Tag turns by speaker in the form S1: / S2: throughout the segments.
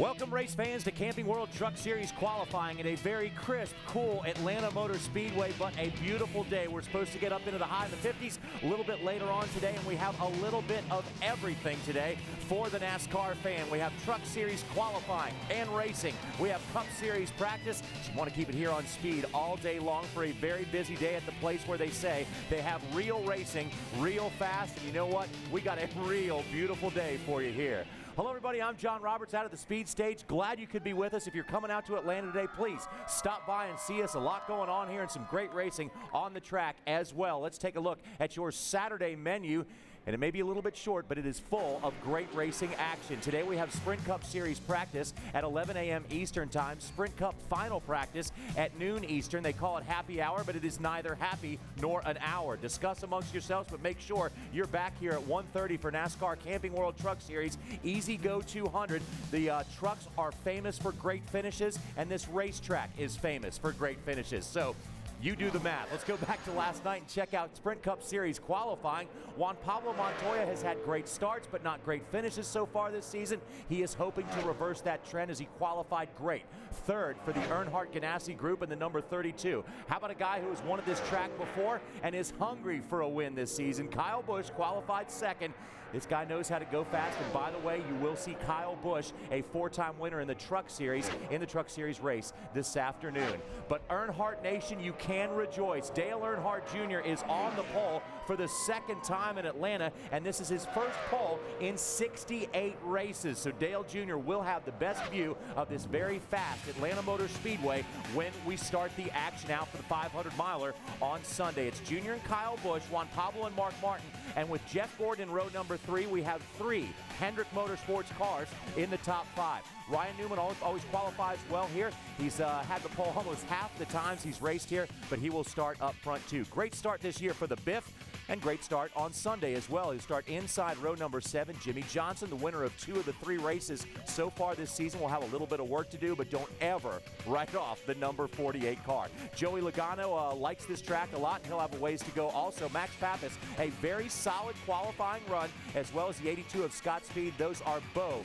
S1: Welcome, race fans, to Camping World Truck Series qualifying at a very crisp, cool Atlanta Motor Speedway, but a beautiful day. We're supposed to get up into the high 50s a little bit later on today, and we have a little bit of everything today for the NASCAR fan. We have Truck Series qualifying and racing. We have Cup Series practice. Just want to keep it here on speed all day long for a very busy day at the place where they say they have real racing, real fast, and you know what? We got a real beautiful day for you here. Hello, everybody. I'm John Roberts out at the Speed Stage. Glad you could be with us. If you're coming out to Atlanta today, please stop by and see us. A lot going on here and some great racing on the track as well. Let's take a look at your Saturday menu. And it may be a little bit short, but it is full of great racing action. Today we have Sprint Cup Series practice at 11 a.m. Eastern Time. Sprint Cup final practice at noon Eastern. They call it happy hour, but it is neither happy nor an hour. Discuss amongst yourselves, but make sure you're back here at 1:30 for NASCAR Camping World Truck Series Easy Go 200. The trucks are famous for great finishes, and this racetrack is famous for great finishes. So you do the math. Let's go back to last night and check out Sprint Cup Series qualifying. Juan Pablo Montoya has had great starts, but not great finishes so far this season. He is hoping to reverse that trend as he qualified great. Third for the Earnhardt Ganassi group in the number 32. How about a guy who has won at this track before and is hungry for a win this season? Kyle Busch qualified second. This guy knows how to go fast, and by the way, you will see Kyle Busch, a four-time winner in the Truck Series, race this afternoon. But Earnhardt Nation, you can rejoice. Dale Earnhardt Jr. is on the pole for the second time in Atlanta, and this is his first pole in 68 races. So Dale Jr. will have the best view of this very fast Atlanta Motor Speedway when we start the action out for the 500-miler on Sunday. It's Jr. and Kyle Busch, Juan Pablo and Mark Martin, and with Jeff Gordon in row number 3, we have 3 Hendrick Motorsports cars in the top 5. Ryan Newman always qualifies well here. He's had the pole almost half the times he's raced here, but he will start up front too. Great start this year for the Biff, and great start on Sunday as well. He'll start inside row number 7. Jimmy Johnson, the winner of 2 of the 3 races so far this season, will have a little bit of work to do, but don't ever write off the number 48 car. Joey Logano likes this track a lot, and he'll have a ways to go also. Max Pappas, a very solid qualifying run, as well as the 82 of Scott Speed. Those are both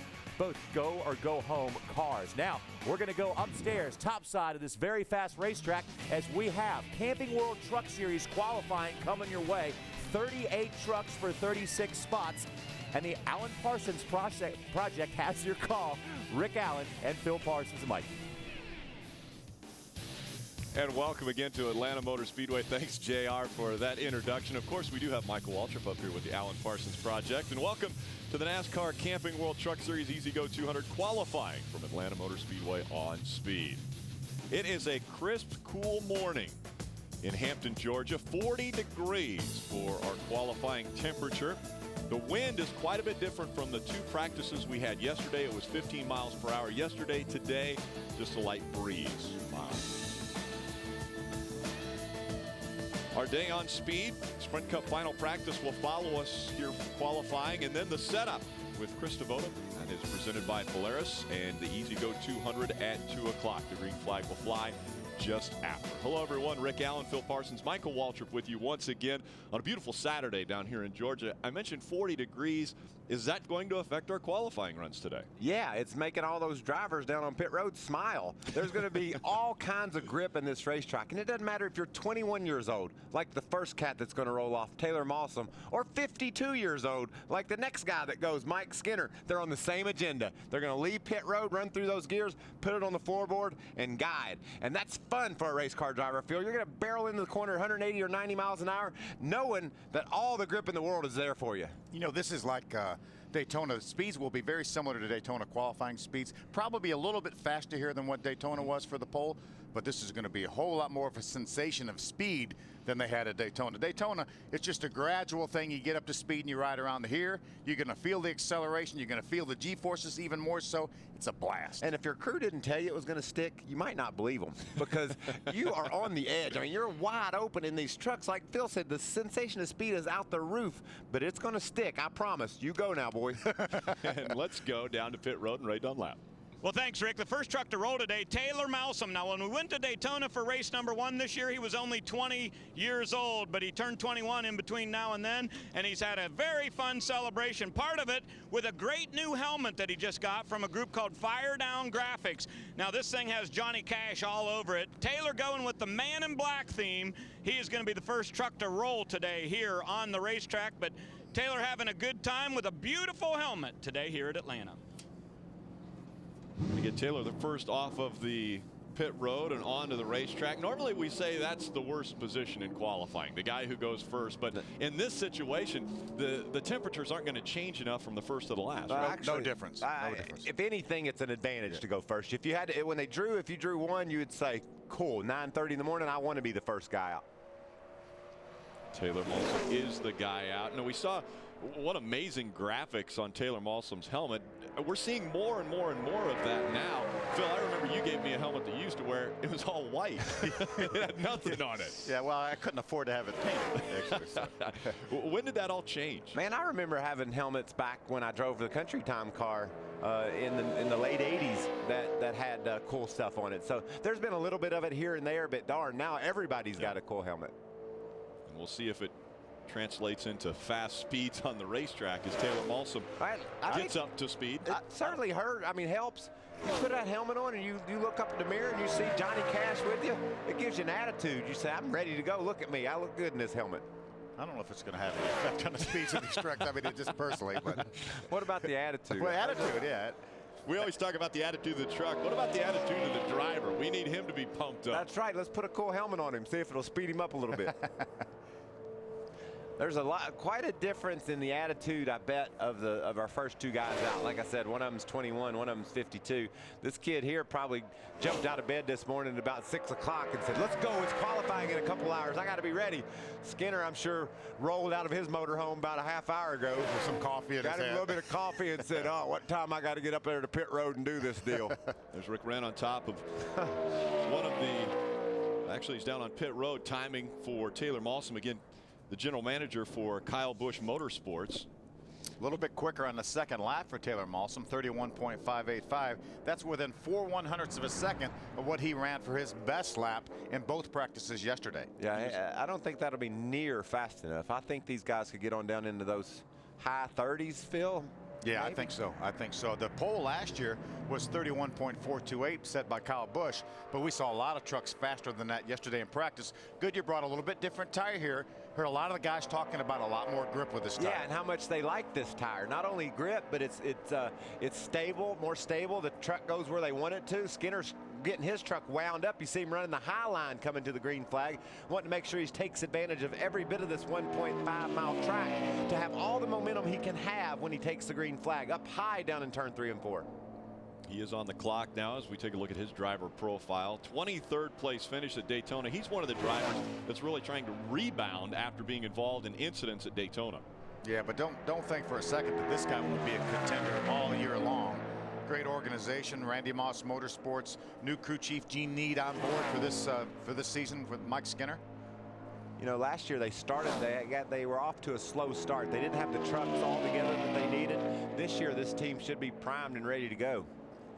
S1: go or go home cars. Now, we're going to go upstairs, top side of this very fast racetrack, as we have Camping World Truck Series qualifying coming your way. 38 trucks for 36 spots. And the Alan Parsons project has your call. Rick Allen and Phil Parsons and Mike.
S2: And welcome again to Atlanta Motor Speedway. Thanks, JR, for that introduction. Of course, we do have Michael Waltrip up here with the Alan Parsons Project. And welcome to the NASCAR Camping World Truck Series Easy Go 200 qualifying from Atlanta Motor Speedway on speed. It is a crisp, cool morning in Hampton, Georgia. 40 degrees for our qualifying temperature. The wind is quite a bit different from the 2 practices we had yesterday. It was 15 miles per hour yesterday. Today, just a light breeze. Our day on speed. Sprint Cup final practice will follow us here for qualifying, and then the setup with Chris Devoto. That is presented by Polaris, and the Easy Go 200 at 2 o'clock. The green flag will fly just after. Hello, everyone. Rick Allen, Phil Parsons, Michael Waltrip with you once again on a beautiful Saturday down here in Georgia. I mentioned 40 degrees. Is that going to affect our qualifying runs today?
S3: Yeah, it's making all those drivers down on pit road smile. There's going to be all kinds of grip in this racetrack, and it doesn't matter if you're 21 years old, like the first cat that's going to roll off, Taylor Mawsum, or 52 years old, like the next guy that goes, Mike Skinner. They're on the same agenda. They're going to leave pit road, run through those gears, put it on the floorboard, and guide. And that's fun for a race car driver, Phil. You're going to barrel into the corner 180 or 90 miles an hour, knowing that all the grip in the world is there for you.
S4: You know, this is like Daytona. Speeds will be very similar to Daytona qualifying speeds. Probably a little bit faster here than what Daytona was for the pole, but this is going to be a whole lot more of a sensation of speed than they had at Daytona. Daytona, it's just a gradual thing. You get up to speed and you ride around here. You're going to feel the acceleration. You're going to feel the G-forces even more so. It's a blast.
S3: And if your crew didn't tell you it was going to stick, you might not believe them, because you are on the edge. I mean, you're wide open in these trucks. Like Phil said, the sensation of speed is out the roof, but it's going to stick. I promise. You go now, boys.
S2: And let's go down to pit road and right on lap.
S5: Well, thanks, Rick. The first truck to roll today, Taylor Malsom. Now, when we went to Daytona for race number 1 this year, he was only 20 years old, but he turned 21 in between now and then, and he's had a very fun celebration. Part of it with a great new helmet that he just got from a group called Fire Down Graphics. Now, this thing has Johnny Cash all over it. Taylor going with the Man in Black theme. He is going to be the first truck to roll today here on the racetrack, but Taylor having a good time with a beautiful helmet today here at Atlanta.
S2: To get Taylor the first off of the pit road and onto the racetrack. Normally we say that's the worst position in qualifying, the guy who goes first, but in this situation the temperatures aren't going to change enough from the first to the last.
S4: No difference. No difference.
S3: If anything, it's an advantage to go first. If you had to, when they drew, if you drew 1, you would say, cool, 9:30 in the morning, I want to be the first guy out.
S2: Taylor Malsom is the guy out. Now we saw what amazing graphics on Taylor Malsom's helmet. We're seeing more and more and more of that now. Phil, I remember you gave me a helmet that you used to wear. It was all white. It had nothing on it.
S4: Yeah, well, I couldn't afford to have it painted, actually. So.
S2: When did that all change?
S3: Man, I remember having helmets back when I drove the Country Time car in the late 80s that had cool stuff on it. So there's been a little bit of it here and there, but darn, now everybody's got a cool helmet.
S2: And we'll see if it translates into fast speeds on the racetrack as Taylor Malsom gets up to speed.
S3: It certainly hurt. I mean, helps. You put that helmet on and you look up in the mirror and you see Johnny Cash with you. It gives you an attitude. You say, I'm ready to go. Look at me. I look good in this helmet.
S4: I don't know if it's going to have any effect on the speeds of these trucks. I mean, just personally, but
S3: what about the attitude?
S4: Well, attitude, yeah.
S2: We always talk about the attitude of the truck. What about the attitude of the driver? We need him to be pumped up.
S3: That's right. Let's put a cool helmet on him. See if it'll speed him up a little bit. There's quite a difference in the attitude, I bet, of our first 2 guys out. Like I said, one of them's 21, one of them's 52. This kid here probably jumped out of bed this morning at about 6 o'clock and said, let's go, it's qualifying in a couple hours. I got to be ready. Skinner, I'm sure, rolled out of his motorhome about a half hour ago.
S4: With some coffee in his
S3: Got him
S4: hand.
S3: a little bit of coffee and said, oh, what time I got to get up there to pit road and do this deal.
S2: There's Rick Wren on top of one of the, actually he's down on pit road, timing for Taylor Malsom. Again, the general manager for Kyle Busch Motorsports.
S4: A little bit quicker on the second lap for Taylor Malsom, 31.585. That's within 4/100ths of a second of what he ran for his best lap in both practices yesterday.
S3: Yeah, I don't think that'll be near fast enough. I think these guys could get on down into those high 30s, Phil.
S4: Yeah,
S3: Maybe.
S4: I think so. I think so. The pole last year was 31.428 set by Kyle Busch, but we saw a lot of trucks faster than that yesterday in practice. Goodyear brought a little bit different tire here. Heard a lot of the guys talking about a lot more grip with this tire.
S3: Yeah, and how much they like this tire. Not only grip, but it's stable, more stable. The truck goes where they want it to. Skinner's getting his truck wound up. You see him running the high line coming to the green flag, wanting to make sure he takes advantage of every bit of this 1.5-mile track to have all the momentum he can have when he takes the green flag up high down in turn 3 and 4.
S2: He is on the clock now as we take a look at his driver profile. 23rd place finish at Daytona. He's one of the drivers that's really trying to rebound after being involved in incidents at Daytona.
S4: Yeah, but don't think for a second that this guy won't be a contender all year long. Great organization, Randy Moss Motorsports, new crew chief Gene Need on board for this season with Mike Skinner.
S3: You know, last year they were off to a slow start. They didn't have the trucks all together that they needed. This year, this team should be primed and ready to go.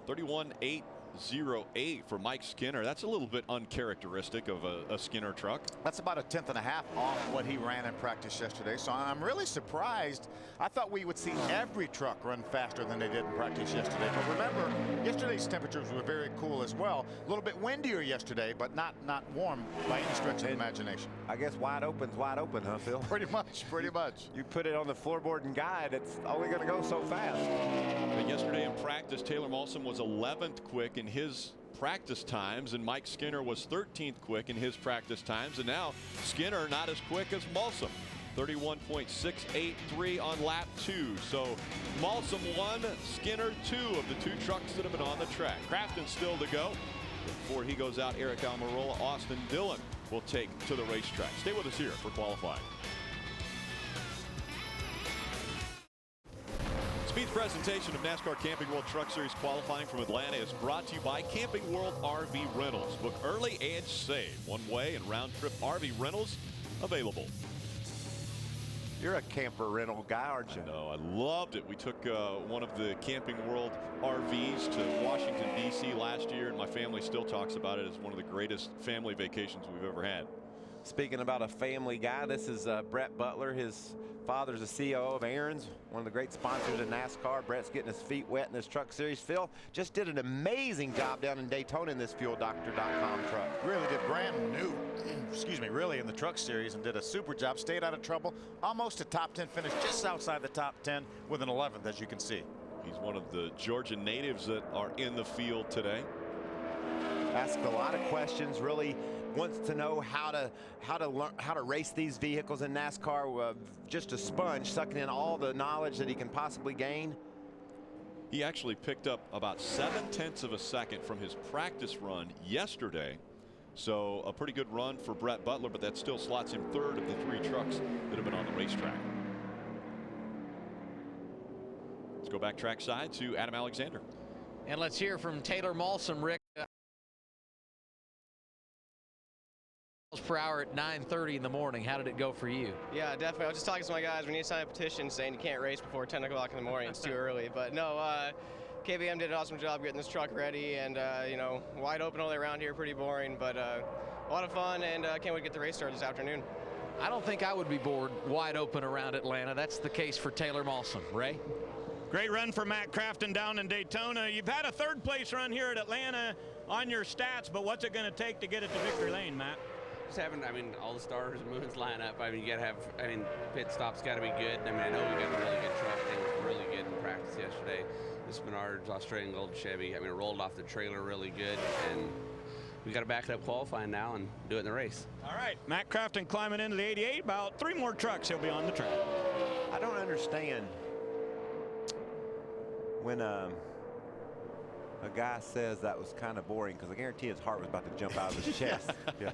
S2: 31.808 for Mike Skinner. That's a little bit uncharacteristic of a Skinner truck.
S4: That's about 1.5 tenths off what he ran in practice yesterday. So I'm really surprised. I thought we would see every truck run faster than they did in practice yesterday. But remember, yesterday's temperatures were very cool as well. A little bit windier yesterday, but not warm by any stretch of the imagination.
S3: I guess wide open's wide open, huh, Phil?
S4: Pretty much. You
S3: put it on the floorboard and guide, it's only going to go so fast.
S2: But yesterday in practice, Taylor Malsom was 11th quick in his practice times, and Mike Skinner was 13th quick in his practice times. And now Skinner not as quick as Malsom. 31.683 on lap 2. So Malsom 1, Skinner 2 of the 2 trucks that have been on the track. Crafton still to go. Before he goes out, Eric Almirola, Austin Dillon will take to the racetrack. Stay with us here for qualifying. Speed's presentation of NASCAR Camping World Truck Series qualifying from Atlanta is brought to you by Camping World RV Rentals. Book early and save. One-way and round-trip RV rentals available.
S3: You're a camper rental guy, aren't you?
S2: No, I loved it. We took one of the Camping World RVs to Washington, D.C. last year, and my family still talks about it as one of the greatest family vacations we've ever had.
S3: Speaking about a family guy, this is Brett Butler. His father's the CEO of Aaron's, one of the great sponsors of NASCAR. Brett's getting his feet wet in this truck series. Phil just did an amazing job down in Daytona in this FuelDoctor.com truck.
S4: Really did brand new, excuse me, really in the truck series, and did a super job. Stayed out of trouble. Almost a top 10 finish, just outside the top 10 with an 11th, as you can see.
S2: He's one of the Georgia natives that are in the field today.
S3: Asked a lot of questions, really wants to know how to race these vehicles in NASCAR. Just a sponge, sucking in all the knowledge that he can possibly gain.
S2: He actually picked up about 0.7 of a second from his practice run yesterday. So a pretty good run for Brett Butler, but that still slots him third of the 3 trucks that have been on the racetrack. Let's go back trackside to Adam Alexander.
S6: And let's hear from Taylor Malsom, Rick. Per hour at 9:30 in the morning. How did it go for you?
S7: Yeah, definitely. I was just talking to my guys. We need to sign a petition saying you can't race before 10 o'clock in the morning. It's too early. But no, KBM did an awesome job getting this truck ready, and you know, wide open all the way around here, pretty boring, but a lot of fun, and can't wait to get the race started this afternoon.
S6: I don't think I would be bored wide open around Atlanta. That's the case for Taylor Malsom. Ray?
S5: Great run for Matt Crafton down in Daytona. You've had a 3rd place run here at Atlanta on your stats, but what's it going to take to get it to victory lane, Matt?
S8: Just having, I mean, all the stars and moons line up. I mean, you got to have, I mean, pit stops got to be good. I mean, I know we got a really good truck. They were really good in practice yesterday. This Menards Australian Gold Chevy, I mean, it rolled off the trailer really good, and we got to back it up qualifying now and do it in the race.
S5: All right, Matt Crafton climbing into the 88. About 3 more trucks, he'll be on the track.
S3: I don't understand when a guy says that was kind of boring, because I guarantee his heart was about to jump out of his chest. Yeah.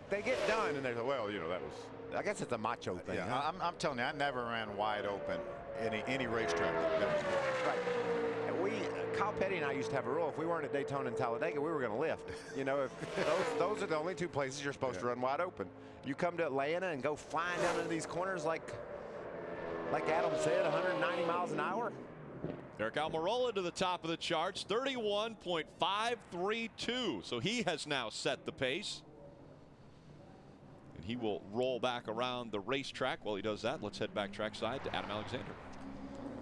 S3: They get done and they go, well, you know, that was, I guess it's a macho thing.
S4: Yeah,
S3: huh?
S4: I'm telling you, I never ran wide open any racetrack that was good.
S3: Right. And Kyle Petty and I used to have a rule: if we weren't at Daytona and Talladega, we were going to lift. You know, if those are the only 2 places you're supposed to run wide open. You come to Atlanta and go flying down into these corners like Adam said, 190 miles an hour.
S2: Eric Almirola to the top of the charts, 31.532. So he has now set the pace. And he will roll back around the racetrack. While he does that, let's head back trackside to Adam Alexander.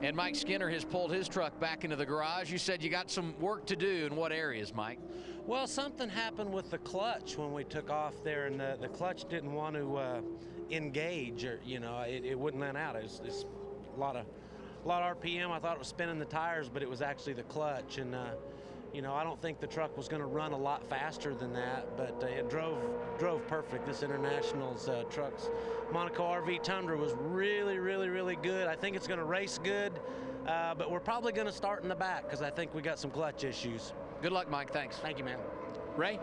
S6: And Mike Skinner has pulled his truck back into the garage. You said you got some work to do. In what areas, Mike?
S9: Well, something happened with the clutch when we took off there, and the clutch didn't want to engage, or you know, it wouldn't let out. It's a lot of RPM. I thought it was spinning the tires, but it was actually the clutch. And you know, I don't think the truck was going to run a lot faster than that, but it drove perfect. This International's truck's Monaco RV Tundra was really good. I think it's going to race good, but we're probably going to start in the back because I think we got some clutch issues.
S6: Good luck, Mike. Thanks.
S9: Thank you, man.
S6: Ray?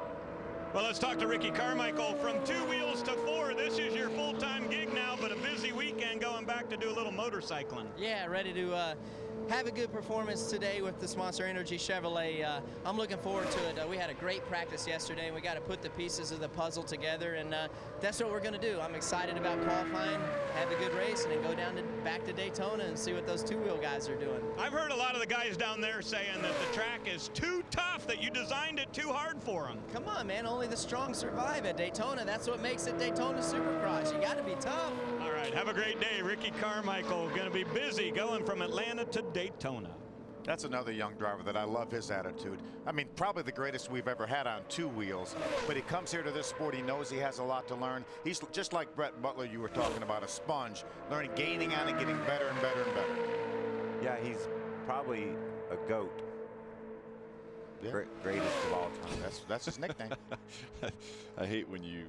S5: Well, let's talk to Ricky Carmichael. From 2 wheels to 4, this is your full-time gig now, but a busy weekend going back to do a little motorcycling.
S10: Yeah, ready to have a good performance today with the Monster Energy Chevrolet. I'm looking forward to it. We had a great practice yesterday, and we got to put the pieces of the puzzle together, and that's what we're going to do. I'm excited about qualifying, have a good race, and then go down back to Daytona and see what those 2-wheel guys are doing.
S5: I've heard a lot of the guys down there saying that the track is too tough, that you designed it too hard for them.
S10: Come on, man. Only the strong survive at Daytona. That's what makes it Daytona Supercross. You got to be tough.
S5: All right, have a great day. Ricky Carmichael going to be busy going from Atlanta to Daytona.
S4: That's another young driver that I love his attitude. I mean, probably the greatest we've ever had on 2 wheels, but he comes here to this sport. He knows he has a lot to learn. He's just like Brett Butler, you were talking about, a sponge, learning, gaining on it, getting better and better and better.
S3: Yeah, he's probably a GOAT.
S4: Yeah.
S3: Greatest of all time.
S4: That's his nickname.
S2: I hate when you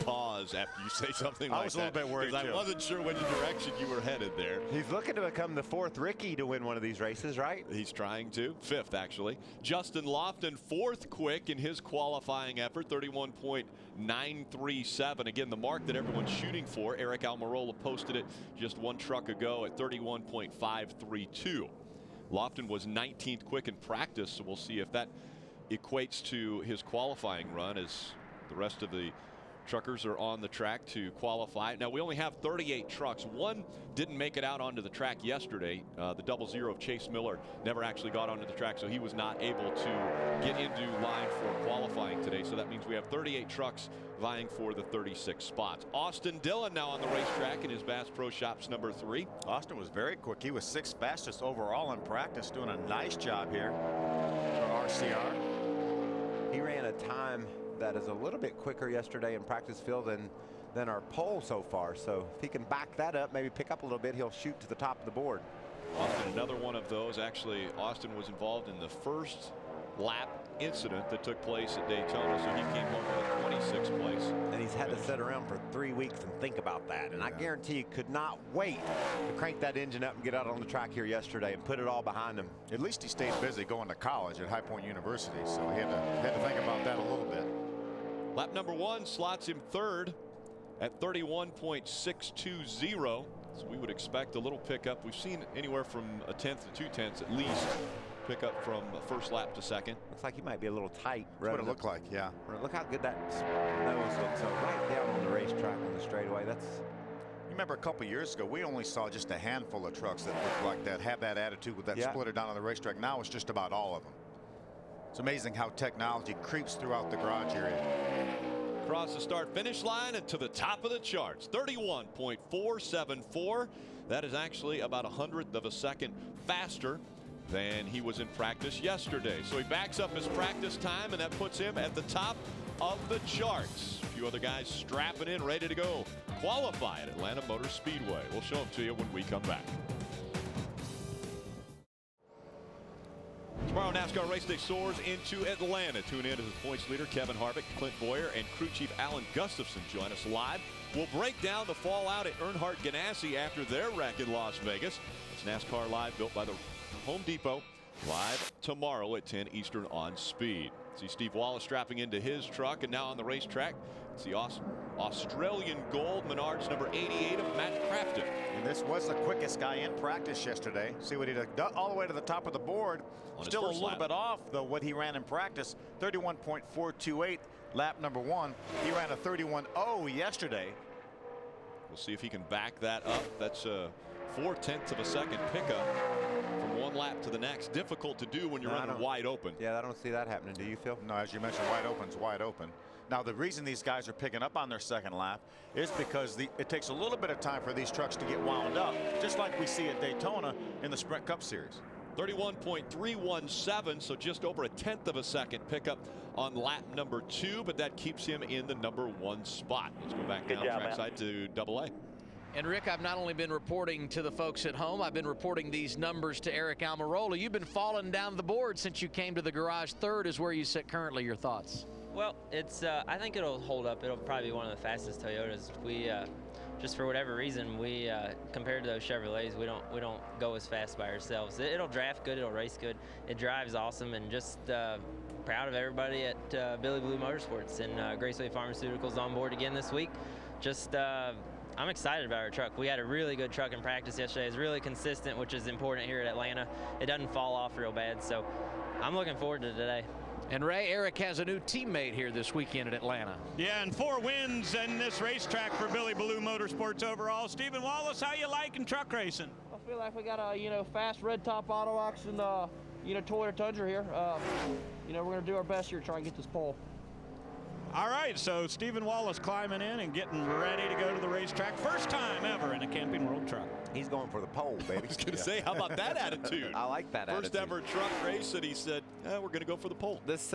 S2: pause after you say something like that.
S4: I was a little bit worried,
S2: because I wasn't sure which direction you were headed there.
S3: He's looking to become the 4th Ricky to win one of these races, right?
S2: He's trying to. 5th, actually. Justin Lofton, 4th quick in his qualifying effort, 31.937. Again, the mark that everyone's shooting for. Eric Almirola posted it just 1 truck ago at 31.532. Lofton was 19th quick in practice, so we'll see if that equates to his qualifying run, as the rest of the truckers are on the track to qualify. Now, we only have 38 trucks. One didn't make it out onto the track yesterday. The 00 of Chase Miller never actually got onto the track, so he was not able to get into line for qualifying today. So that means we have 38 trucks vying for the 36 spots. Austin Dillon now on the racetrack in his Bass Pro Shops number 3.
S4: Austin was very quick. He was 6th fastest overall in practice, doing a nice job here for RCR.
S3: He ran a time that is a little bit quicker yesterday in practice field than our pole so far. So if he can back that up, maybe pick up a little bit, he'll shoot to the top of the board.
S2: Austin, another one of those. Actually, Austin was involved in the first lap incident that took place at Daytona, so he came home with 26th place.
S3: And he's had to sit around for 3 weeks and think about that. And I guarantee he could not wait to crank that engine up and get out on the track here yesterday and put it all behind him.
S4: At least he stayed busy going to college at High Point University, so he had to think about that a little bit.
S2: Lap number 1 slots him 3rd at 31.620. So we would expect a little pickup. We've seen anywhere from 1/10 to 2/10 at least pick up from first lap to second.
S3: Looks like he might be a little tight.
S4: That's what it looked like, yeah.
S3: Look how good that nose looks. So right down on the racetrack on the straightaway. That's.
S4: You remember a couple years ago, we only saw just a handful of trucks that looked like that, have that attitude with that splitter down on the racetrack. Now it's just about all of them. It's amazing how technology creeps throughout the garage area.
S2: Across the start finish line and to the top of the charts, 31.474. That is actually about 1/100 of a second faster than he was in practice yesterday. So he backs up his practice time, and that puts him at the top of the charts. A few other guys strapping in, ready to go qualify at Atlanta Motor Speedway. We'll show them to you when we come back. Tomorrow, NASCAR race day soars into Atlanta. Tune in as the points leader Kevin Harvick, Clint Boyer, and crew chief Alan Gustafson join us live. We'll break down the fallout at Earnhardt Ganassi after their wreck in Las Vegas. It's NASCAR Live, built by the Home Depot, live tomorrow at 10 Eastern on Speed. See Steve Wallace strapping into his truck, and now on the racetrack, it's the Australian Gold Menards number 88 of Matt Crafton.
S4: And this was the quickest guy in practice yesterday. See what he did all the way to the top of the board. Still a little bit off, though, what he ran in practice. 31.428 lap number 1. He ran a 31.0 yesterday.
S2: We'll see if he can back that up. That's a 4/10 of a second pickup from one lap to the next. Difficult to do when you're running wide open.
S3: Yeah, I don't see that happening. Do you, Phil?
S4: No, as you mentioned, wide open's wide open. Now, the reason these guys are picking up on their second lap is because it takes a little bit of time for these trucks to get wound up, just like we see at Daytona in the Sprint Cup Series.
S2: 31.317, so just over 1/10 of a second pickup on lap number 2, but that keeps him in the number 1 spot. Let's go back down trackside to AA.
S6: And Rick, I've not only been reporting to the folks at home, I've been reporting these numbers to Eric Almirola. You've been falling down the board since you came to the garage. 3rd is where you sit currently. Your thoughts?
S11: Well, it's I think it'll hold up. It'll probably be one of the fastest Toyotas. We just for whatever reason, we compared to those Chevrolets, we don't go as fast by ourselves. It'll draft good, it'll race good, it drives awesome, and just proud of everybody at Billy Blue Motorsports and Graceway Pharmaceuticals on board again this week. Just I'm excited about our truck. We had a really good truck in practice yesterday. It's really consistent, which is important here at Atlanta. It doesn't fall off real bad, so I'm looking forward to today.
S6: And Ray, Eric has a new teammate here this weekend at Atlanta.
S5: Yeah, and 4 wins in this racetrack for Billy Blue Motorsports overall. Stephen Wallace, how you liking truck racing?
S12: I feel like we got a fast red top auto action Toyota Tundra here. We're gonna do our best here to try and get this pole.
S5: All right, so Stephen Wallace climbing in and getting ready to go to the racetrack. First time ever in a Camping World truck.
S3: He's going for the pole, baby.
S2: I was going to say, how about that attitude?
S3: I like that
S2: First ever truck race, and he said, we're going to go for the pole.
S3: This,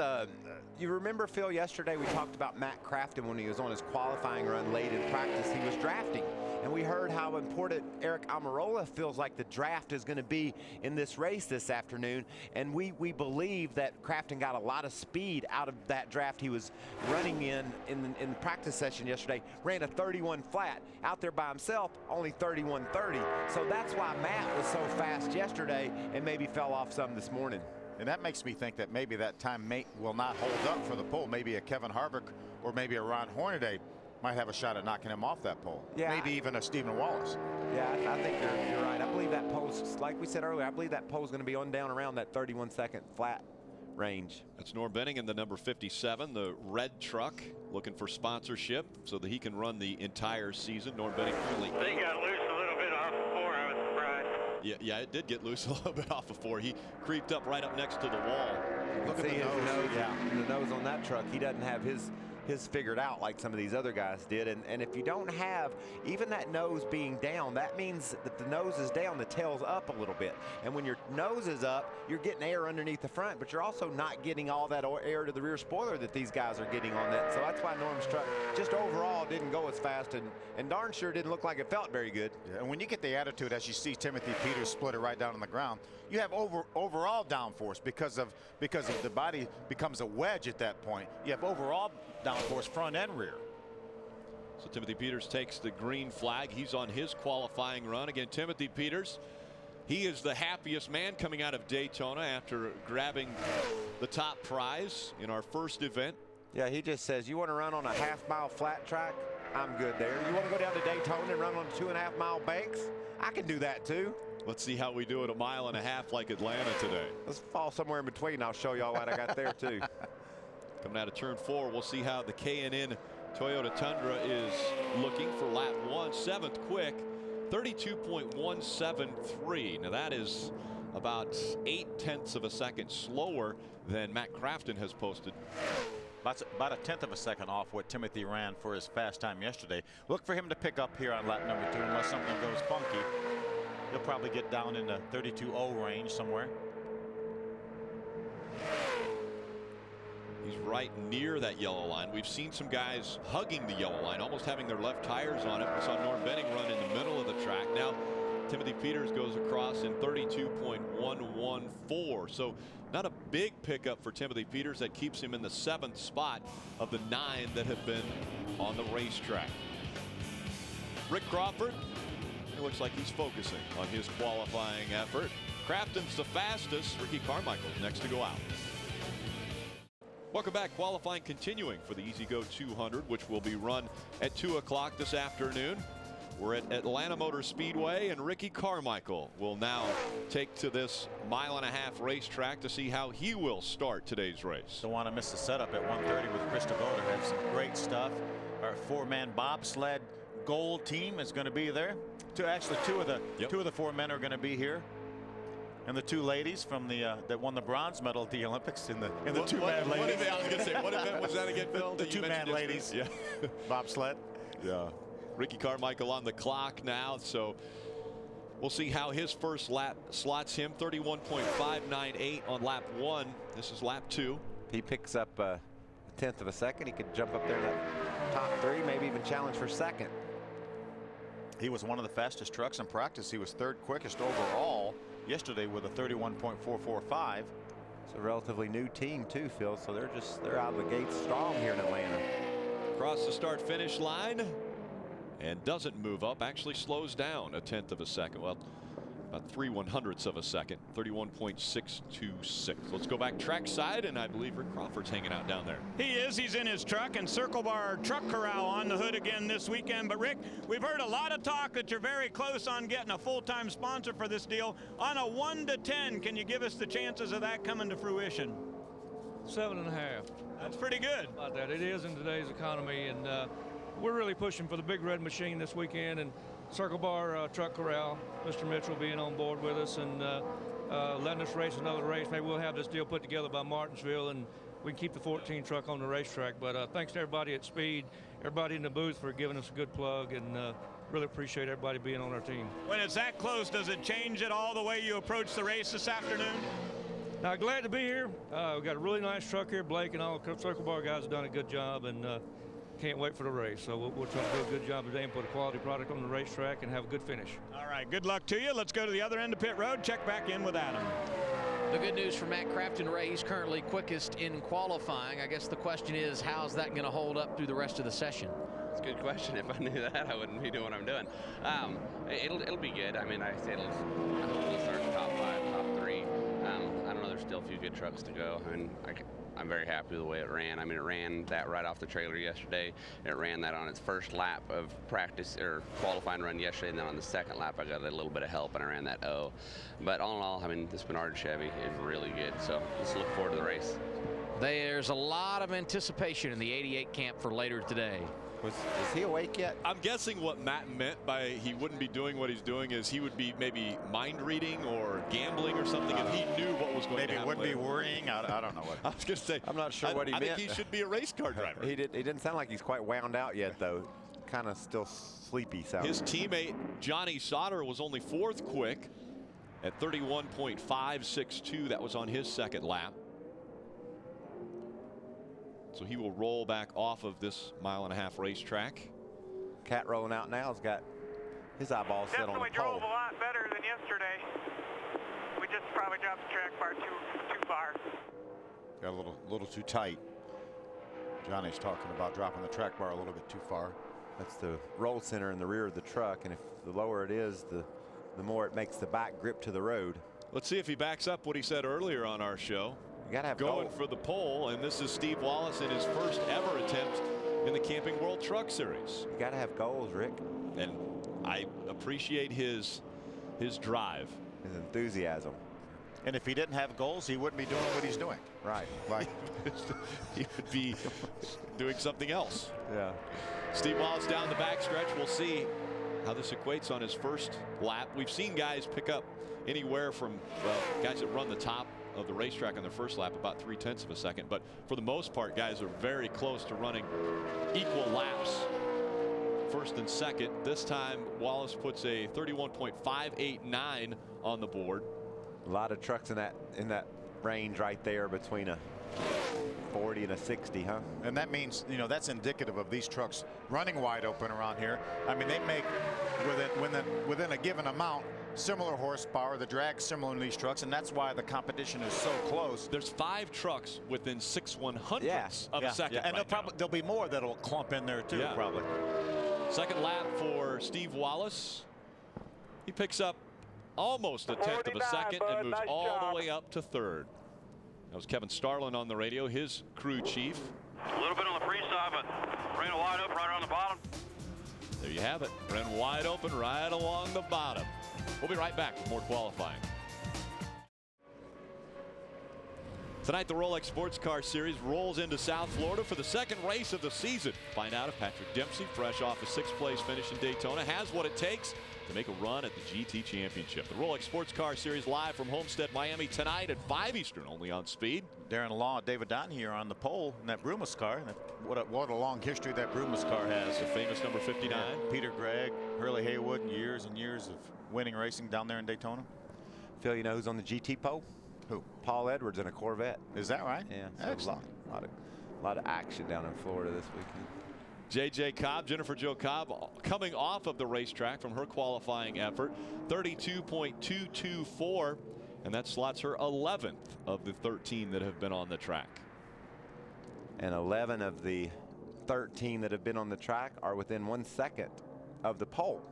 S3: you remember, Phil, yesterday we talked about Matt Crafton when he was on his qualifying run late in practice. He was drafting, and we heard how important Eric Almirola feels like the draft is going to be in this race this afternoon, and we believe that Crafton got a lot of speed out of that draft he was running in the practice session yesterday. Ran a 31 flat. Out there by himself, only 31.30. So that's why Matt was so fast yesterday and maybe fell off some this morning.
S4: And that makes me think that maybe that time will not hold up for the pole. Maybe a Kevin Harvick or maybe a Ron Hornaday might have a shot at knocking him off that pole.
S3: Yeah,
S4: maybe even a Stephen Wallace.
S3: Yeah, I think you're right. I believe that pole's, like we said earlier, I believe that pole's going to be on down around that 31-second flat range.
S2: That's Norm Benning in the number 57, the red truck, looking for sponsorship so that he can run the entire season. Norm Benning currently.
S13: They got loose a little bit off of 4. I was surprised.
S2: Yeah, it did get loose a little bit off of 4. He creeped up right up next to the wall.
S3: Look at the nose. Yeah, the nose on that truck. He doesn't have his figured out like some of these other guys did. And if you don't have even that nose being down, that means that the nose is down, the tail's up a little bit. And when your nose is up, you're getting air underneath the front, but you're also not getting all that air to the rear spoiler that these guys are getting on that. So that's why Norm's truck just overall didn't go as fast and darn sure didn't look like it felt very good.
S4: Yeah, and when you get the attitude, as you see Timothy Peters split it right down on the ground, you have overall downforce because of the body becomes a wedge at that point. You have overall downforce front and rear.
S2: So Timothy Peters takes the green flag. He's on his qualifying run. Again, Timothy Peters, he is the happiest man coming out of Daytona after grabbing the top prize in our first event.
S3: Yeah, he just says, you want to run on a half-mile flat track? I'm good there. You want to go down to Daytona and run on 2.5-mile banks? I can do that too.
S2: Let's see how we do at 1.5 miles like Atlanta today.
S3: Let's fall somewhere in between. I'll show y'all what I got there too.
S2: Coming out of turn 4, we'll see how the K&N Toyota Tundra is looking for lap 1. 7th quick, 32.173. Now that is about 0.8 of a second slower than Matt Crafton has posted.
S4: About 1/10 of a second off what Timothy ran for his fast time yesterday. Look for him to pick up here on lap number 2 unless something goes funky. He'll probably get down in the 32.0 range somewhere.
S2: He's right near that yellow line. We've seen some guys hugging the yellow line, almost having their left tires on it. We saw Norm Benning run in the middle of the track. Now Timothy Peters goes across in 32.114. So not a big pickup for Timothy Peters. That keeps him in the 7th spot of the 9 that have been on the racetrack. Rick Crawford, it looks like he's focusing on his qualifying effort. Crafton's the fastest. Ricky Carmichael's next to go out. Welcome back. Qualifying continuing for the Easy Go 200, which will be run at 2 o'clock this afternoon. We're at Atlanta Motor Speedway, and Ricky Carmichael will now take to this 1.5 mile racetrack to see how he will start today's race.
S4: Don't want to miss the setup at 1:30 with Chris DeVoe. Have some great stuff. Our 4-man bobsled gold team is going to be there. Two of the 4 men are going to be here. And the 2 ladies from the that won the bronze medal at the Olympics in the 2-man ladies.
S2: I was going to say, what event was that again, Phil?
S4: The 2-man ladies.
S2: Yeah.
S4: Bobsled.
S2: Yeah. Ricky Carmichael on the clock now, so we'll see how his first lap slots him. 31.598 on lap 1. This is lap 2.
S3: He picks up a 1/10 of a second. He could jump up there in that top 3, maybe even challenge for 2nd.
S4: He was one of the fastest trucks in practice. He was 3rd quickest overall yesterday with a 31.445.
S3: It's a relatively new team too, Phil, so they're out of the gates strong here in Atlanta.
S2: Across the start finish line and doesn't move up, actually slows down 1/10 of a second. Well, about 3/100ths of a second. 31.626. Let's go back trackside, and I believe Rick Crawford's hanging out down there.
S5: He is. He's in his truck, and Circle Bar Truck Corral on the hood again this weekend. But Rick, we've heard a lot of talk that you're very close on getting a full-time sponsor for this deal. On a 1 to 10, can you give us the chances of that coming to fruition?
S14: 7.5.
S5: That's pretty good.
S14: About that. It is in today's economy, and we're really pushing for the big red machine this weekend, and Circle Bar Truck Corral, Mr. Mitchell being on board with us and letting us race another race. Maybe we'll have this deal put together by Martinsville, and we can keep the 14 truck on the racetrack. But thanks to everybody at Speed, everybody in the booth for giving us a good plug, and really appreciate everybody being on our team.
S5: When it's that close, does it change at all the way you approach the race this afternoon?
S14: Now, glad to be here. We've got a really nice truck here. Blake and all the Circle Bar guys have done a good job, and can't wait for the race. So we'll try to do a good job today and put a quality product on the racetrack and have a good finish.
S5: All right, good luck to you. Let's go to the other end of pit road. Check back in with Adam.
S6: The good news for Matt Crafton, Ray, he's currently quickest in qualifying. I guess the question is, how's that going to hold up through the rest of the session?
S8: It's a good question. If I knew that, I wouldn't be doing what I'm doing. It'll be good. I mean, I hope we'll start top 5, top 3. I don't know. There's still a few good trucks to go. And I'm very happy with the way it ran. I mean, it ran that right off the trailer yesterday. It ran that on its first lap of practice or qualifying run yesterday, and then on the second lap I got a little bit of help and I ran that O. But all in all, I mean, this Menard Chevy is really good. So let's look forward to the race.
S6: There's a lot of anticipation in the 88 camp for later today.
S3: Is he awake yet?
S2: I'm guessing what Matt meant by he wouldn't be doing what he's doing is he would be maybe mind reading or gambling or something if he knew what was going to happen.
S4: Maybe wouldn't be worrying. I don't know what.
S2: I was going to say.
S3: I'm not sure what he meant.
S2: I think he should be a race car driver.
S3: He didn't sound like he's quite wound out yet, though. Kind of still sleepy sounding.
S2: His teammate Johnny Sauter was only 4th quick at 31.562. That was on his second lap. So he will roll back off of this 1.5 mile racetrack.
S3: Cat rolling out now has got his eyeballs set on the pole.
S13: Definitely drove a lot better than yesterday. We just probably dropped the track bar too far.
S4: Got a little too tight. Johnny's talking about dropping the track bar a little bit too far.
S3: That's the roll center in the rear of the truck, and if the lower it is, the more it makes the back grip to the road.
S2: Let's see if he backs up what he said earlier on our show.
S3: You gotta have
S2: going for the pole, and this is Steve Wallace in his first ever attempt in the Camping World Truck Series.
S3: You gotta have goals, Rick.
S2: And I appreciate his drive,
S3: his enthusiasm.
S4: And if he didn't have goals, he wouldn't be doing what he's doing.
S3: Right.
S4: Right.
S2: He would be doing something else.
S3: Yeah.
S2: Steve Wallace down the backstretch. We'll see how this equates on his first lap. We've seen guys pick up anywhere from guys that run the top of the racetrack on their first lap about 0.3 of a second, but for the most part guys are very close to running equal laps, first and second. This time Wallace puts a 31.589 on the board.
S3: A lot of trucks in that range right there between a 40 and a 60, huh?
S4: And that means, you know, that's indicative of these trucks running wide open around here. I mean, they make within a given amount similar horsepower, the drag similar in these trucks, and that's why the competition is so close.
S2: There's 5 trucks within 6/100ths of a second.
S4: And there'll be more that'll clump in there too, probably.
S2: Second lap for Steve Wallace. He picks up almost a 1/10 of a second and moves all the way up to 3rd. That was Kevin Starlin on the radio, his crew chief.
S13: A little bit on the free side, but ran it wide open right around the bottom.
S2: There you have it. Ran wide open right along the bottom. We'll be right back with more qualifying. Tonight, the Rolex Sports Car Series rolls into South Florida for the second race of the season. Find out if Patrick Dempsey, fresh off a 6th place finish in Daytona, has what it takes to make a run at the GT Championship. The Rolex Sports Car Series live from Homestead, Miami tonight at 5 Eastern, only on Speed.
S4: Darren Law, David Don here on the pole in that Brumus car. What a long history that Brumus car has.
S2: The famous number 59.
S4: Yeah. Peter Gregg, Hurley Haywood, years and years of winning racing down there in Daytona.
S3: Phil, you know who's on the GT pole?
S4: Who?
S3: Paul Edwards in a Corvette.
S4: Is that right?
S3: Yeah.
S4: Excellent.
S3: A lot of action down in Florida this weekend.
S2: J.J. Cobb, Jennifer Jo Cobb, coming off of the racetrack from her qualifying effort, 32.224, and that slots her 11th of the 13 that have been on the track.
S3: And 11 of the 13 that have been on the track are within 1 second of the pole.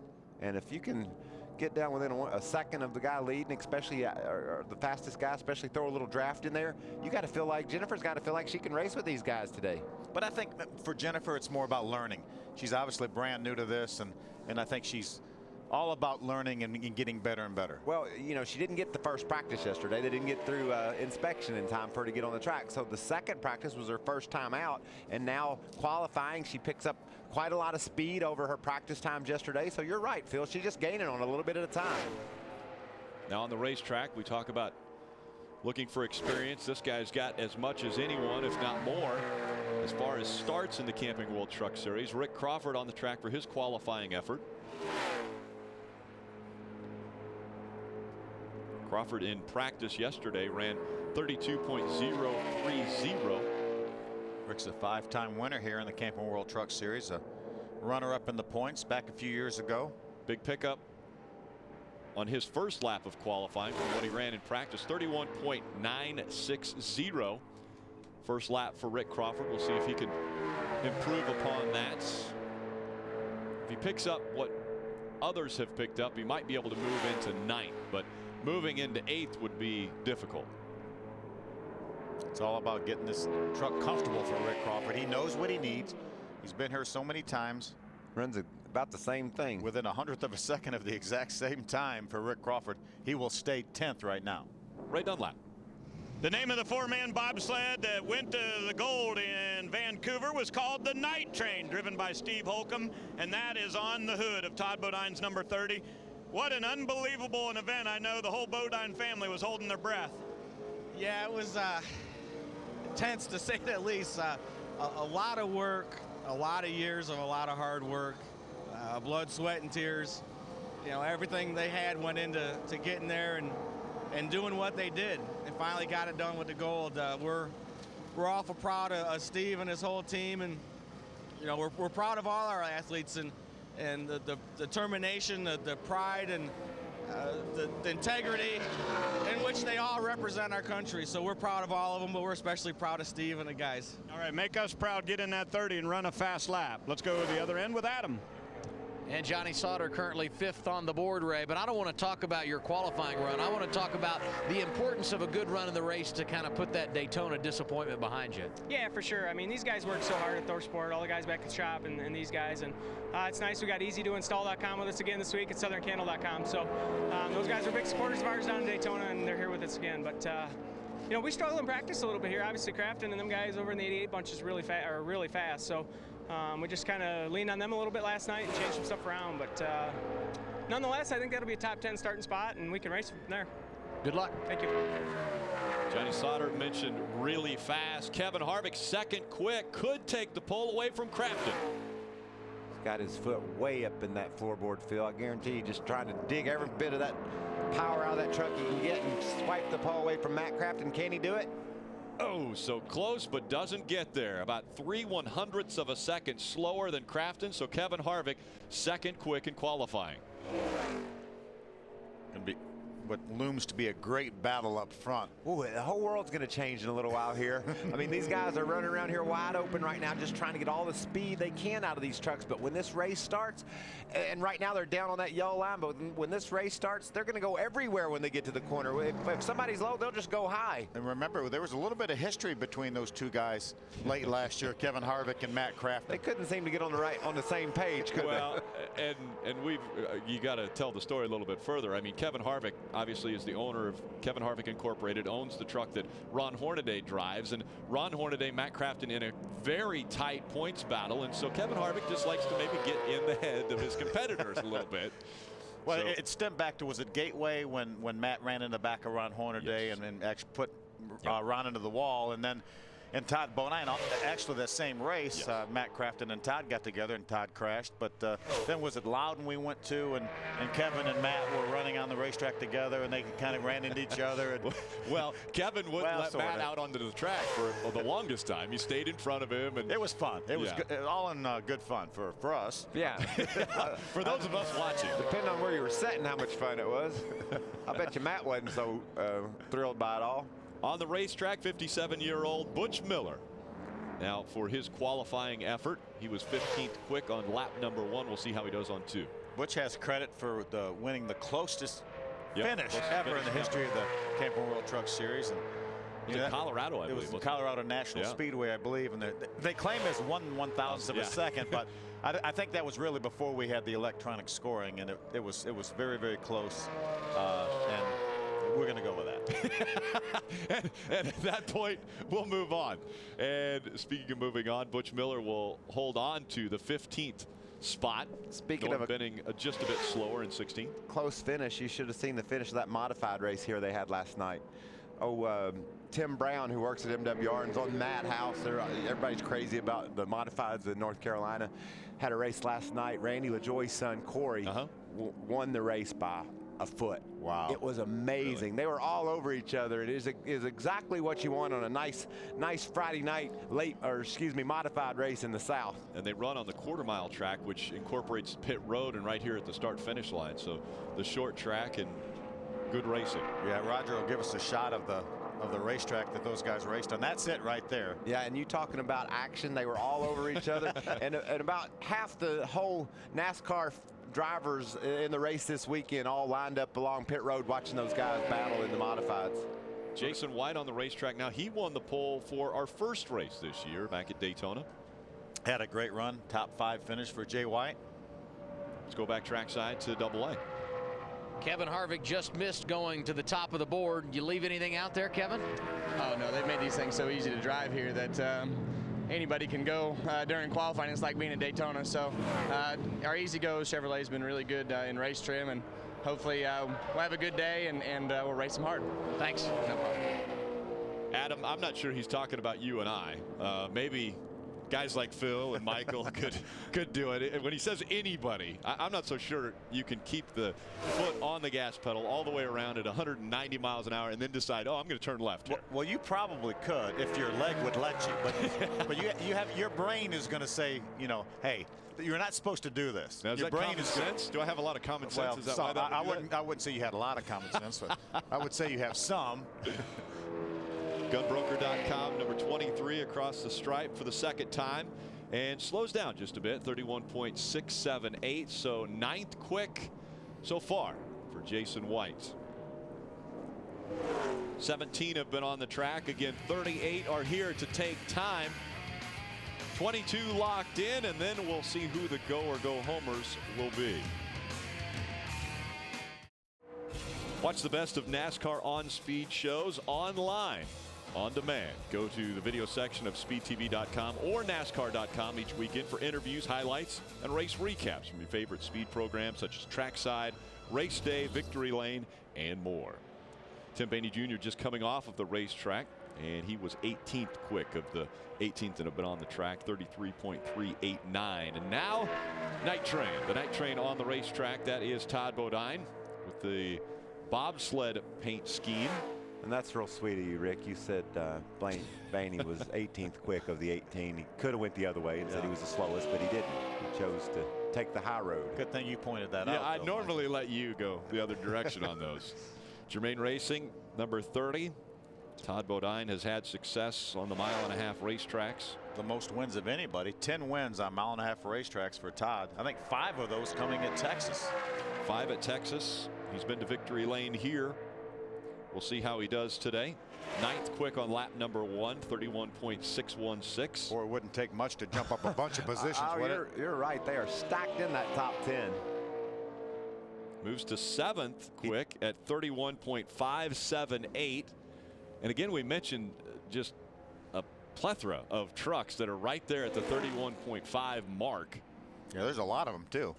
S3: And if you can get down within a second of the guy leading, especially or the fastest guy, especially throw a little draft in there, you got to feel like Jennifer's got to feel like she can race with these guys today.
S4: But I think for Jennifer, it's more about learning. She's obviously brand new to this, and I think she's all about learning and getting better and better.
S3: Well, you know, she didn't get the first practice yesterday. They didn't get through inspection in time for her to get on the track. So the second practice was her first time out, and now qualifying, she picks up quite a lot of speed over her practice times yesterday. So you're right, Phil. She's just gaining on a little bit at a time.
S2: Now on the racetrack, we talk about looking for experience. This guy's got as much as anyone, if not more, as far as starts in the Camping World Truck Series. Rick Crawford on the track for his qualifying effort. Crawford in practice yesterday ran 32.030.
S4: Rick's a 5-time winner here in the Camping World Truck Series, a runner-up in the points back a few years ago.
S2: Big pickup on his first lap of qualifying from what he ran in practice, 31.960. First lap for Rick Crawford. We'll see if he can improve upon that. If he picks up what others have picked up, he might be able to move into 9th, but moving into 8th would be difficult.
S4: It's all about getting this truck comfortable for Rick Crawford. He knows what he needs. He's been here so many times.
S3: Runs about the same thing.
S4: Within 100th of a second of the exact same time for Rick Crawford. He will stay 10th right now.
S2: Ray Dunlap.
S5: The name of the four-man bobsled that went to the gold in Vancouver was called the Night Train, driven by Steve Holcomb, and that is on the hood of Todd Bodine's number 30. What an unbelievable an event. I know the whole Bodine family was holding their breath.
S15: Yeah, it was intense to say the least. A lot of work, a lot of years of a lot of hard work, blood, sweat, and tears. You know, everything they had went into getting there and doing what they did, and finally got it done with the gold. We're awful proud of Steve and his whole team, and you know we're proud of all our athletes and the determination, the pride, and the integrity in which they all represent our country. So we're proud of all of them, but we're especially proud of Steve and the guys.
S5: All right, make us proud. Get in that 30 and run a fast lap. Let's go to the other end with Adam.
S6: And Johnny Sauter currently 5th on the board, Ray. But I don't want to talk about your qualifying run. I want to talk about the importance of a good run in the race to kind of put that Daytona disappointment behind you.
S16: Yeah, for sure. I mean, these guys work so hard at ThorSport, all the guys back at the shop and these guys. And it's nice we got easy2install.com with us again this week at southerncandle.com. So those guys are big supporters of ours down in Daytona, and they're here with us again. But you know, we struggle in practice a little bit here. Obviously, Crafton and them guys over in the 88 bunch is really fast. So we just kind of leaned on them a little bit last night and changed some stuff around. But nonetheless, I think that'll be a top 10 starting spot, and we can race from there.
S6: Good luck.
S16: Thank you.
S2: Johnny Sauter mentioned really fast. Kevin Harvick, second quick, could take the pole away from Crafton.
S3: He's got his foot way up in that floorboard, Phil. I guarantee you, just trying to dig every bit of that power out of that truck he can get and swipe the pole away from Matt Crafton. Can he do it?
S2: Oh, so close, but doesn't get there. About 3/100ths of a second slower than Crafton. So Kevin Harvick, second quick in qualifying.
S4: Gonna be what looms to be a great battle up front.
S3: Ooh, the whole world's going to change in a little while here. I mean, these guys are running around here wide open right now, just trying to get all the speed they can out of these trucks. But when this race starts, and right now they're down on that yellow line, but when this race starts, they're going to go everywhere when they get to the corner. If somebody's low, they'll just go high.
S4: And remember, there was a little bit of history between those two guys late last year, Kevin Harvick and Matt Crafton.
S3: They couldn't seem to get on the same page, could
S2: they? And we've you got to tell the story a little bit further. I mean, Kevin Harvick obviously is the owner of Kevin Harvick Incorporated, owns the truck that Ron Hornaday drives, and Ron Hornaday, Matt Crafton in a very tight points battle, and so Kevin Harvick just likes to maybe get in the head of his competitors a little bit.
S4: Well, so it stemmed back to, was it Gateway when Matt ran in the back of Ron Hornaday, yes, and actually put Ron into the wall, and then Todd Bodine, actually that same race, yes, Matt Crafton and Todd got together and Todd crashed. But then was it Loudon we went to, and Kevin and Matt were running on the racetrack together, and they kind of ran into each other. And
S2: well, Kevin wouldn't let Matt out onto the track for the longest time. He stayed in front of him, and
S4: it was fun. It was good, all in good fun for us.
S3: Yeah.
S2: For those of us watching.
S3: Depending on where you were sitting, how much fun it was. I bet you Matt wasn't so thrilled by it all.
S2: On the racetrack, 57-year-old Butch Miller. Now, for his qualifying effort, he was 15th quick on lap number 1. We'll see how he does on 2.
S4: Butch has credit for winning the closest finish ever in the history of the Camping World Truck Series. And
S2: it was in Colorado, I believe.
S4: It was Colorado National Speedway, I believe, and they claim it's 1/1000th of a second, but I think that was really before we had the electronic scoring, and it was very, very close, and we're going to go with that.
S2: and at that point, we'll move on. And speaking of moving on, Butch Miller will hold on to the 15th spot.
S3: Speaking of
S2: bending just a bit slower in 16.
S3: Close finish. You should have seen the finish of that modified race here they had last night. Tim Brown, who works at MWR and is on Matt House. Everybody's crazy about the modifieds in North Carolina. Had a race last night. Randy LaJoy's son, Corey, won the race by a foot.
S4: Wow.
S3: It was amazing. Really? They were all over each other. It is exactly what you want on a nice Friday night modified race in the South.
S2: And they run on the quarter-mile track, which incorporates pit road and right here at the start-finish line. So the short track and good racing.
S4: Yeah, Roger will give us a shot of the racetrack that those guys raced on. That's it right there.
S3: Yeah, and you talking about action, they were all over each other. And about half the whole NASCAR drivers in the race this weekend all lined up along pit road watching those guys battle in the modifieds.
S2: Jason White on the racetrack now. He won the pole for our first race this year back at Daytona.
S17: Had a great run, top 5 finish for Jay White.
S2: Let's go back trackside to AA.
S6: Kevin Harvick just missed going to the top of the board. You leave anything out there, Kevin?
S7: Oh no, they've made these things so easy to drive here that anybody can go during qualifying. It's like being in Daytona. So our Easy Go Chevrolet has been really good in race trim, and hopefully we'll have a good day and we'll race them hard.
S6: Thanks.
S7: No problem.
S2: Adam, I'm not sure he's talking about you and I. Maybe guys like Phil and Michael could do it. When he says anybody, I'm not so sure you can keep the foot on the gas pedal all the way around at 190 miles an hour and then decide, oh, I'm going to turn left here.
S17: Well, you probably could if your leg would let you, but you have, your brain is going to say, you know, hey, you're not supposed to do this.
S2: Now, is
S17: your
S2: that
S17: brain
S2: common sense? Do I have a lot of common sense?
S17: Well,
S2: Is that why that
S17: I wouldn't say you had a lot of common sense, but I would say you have some.
S2: Gunbroker.com, number 23 across the stripe for the second time, and slows down just a bit, 31.678. So 9th quick so far for Jason White. 17 have been on the track. Again, 38 are here to take time. 22 locked in, and then we'll see who the go or go homers will be. Watch the best of NASCAR on speed shows online, on demand. Go to the video section of speedtv.com or NASCAR.com each weekend for interviews, highlights, and race recaps from your favorite speed programs such as Trackside, Race Day, Victory Lane, and more. Tim Bainey Jr. just coming off of the racetrack, and he was 18th quick of the 18th that have been on the track, 33.389. And now, Night Train. The Night Train on the racetrack. That is Todd Bodine with the bobsled paint scheme.
S3: And that's real sweet of you, Rick. You said Bainey was 18th quick of the 18. He could have went the other way and said he was the slowest, but he didn't. He chose to take the high road.
S17: Good thing you pointed that out.
S2: Yeah, I'd normally let you go the other direction on those. Germain Racing, number 30. Todd Bodine has had success on the mile-and-a-half racetracks.
S17: The most wins of anybody. 10 wins on mile-and-a-half racetracks for Todd. I think 5 of those coming at Texas.
S2: 5 at Texas. He's been to Victory Lane here. We'll see how he does today. 9th quick on lap number 1, 31.616.
S4: Or it wouldn't take much to jump up a bunch of positions, would it?
S3: You're right. They are stacked in that top 10.
S2: Moves to 7th quick at 31.578. And again, we mentioned just a plethora of trucks that are right there at the 31.5 mark.
S4: Yeah, there's a lot of them too.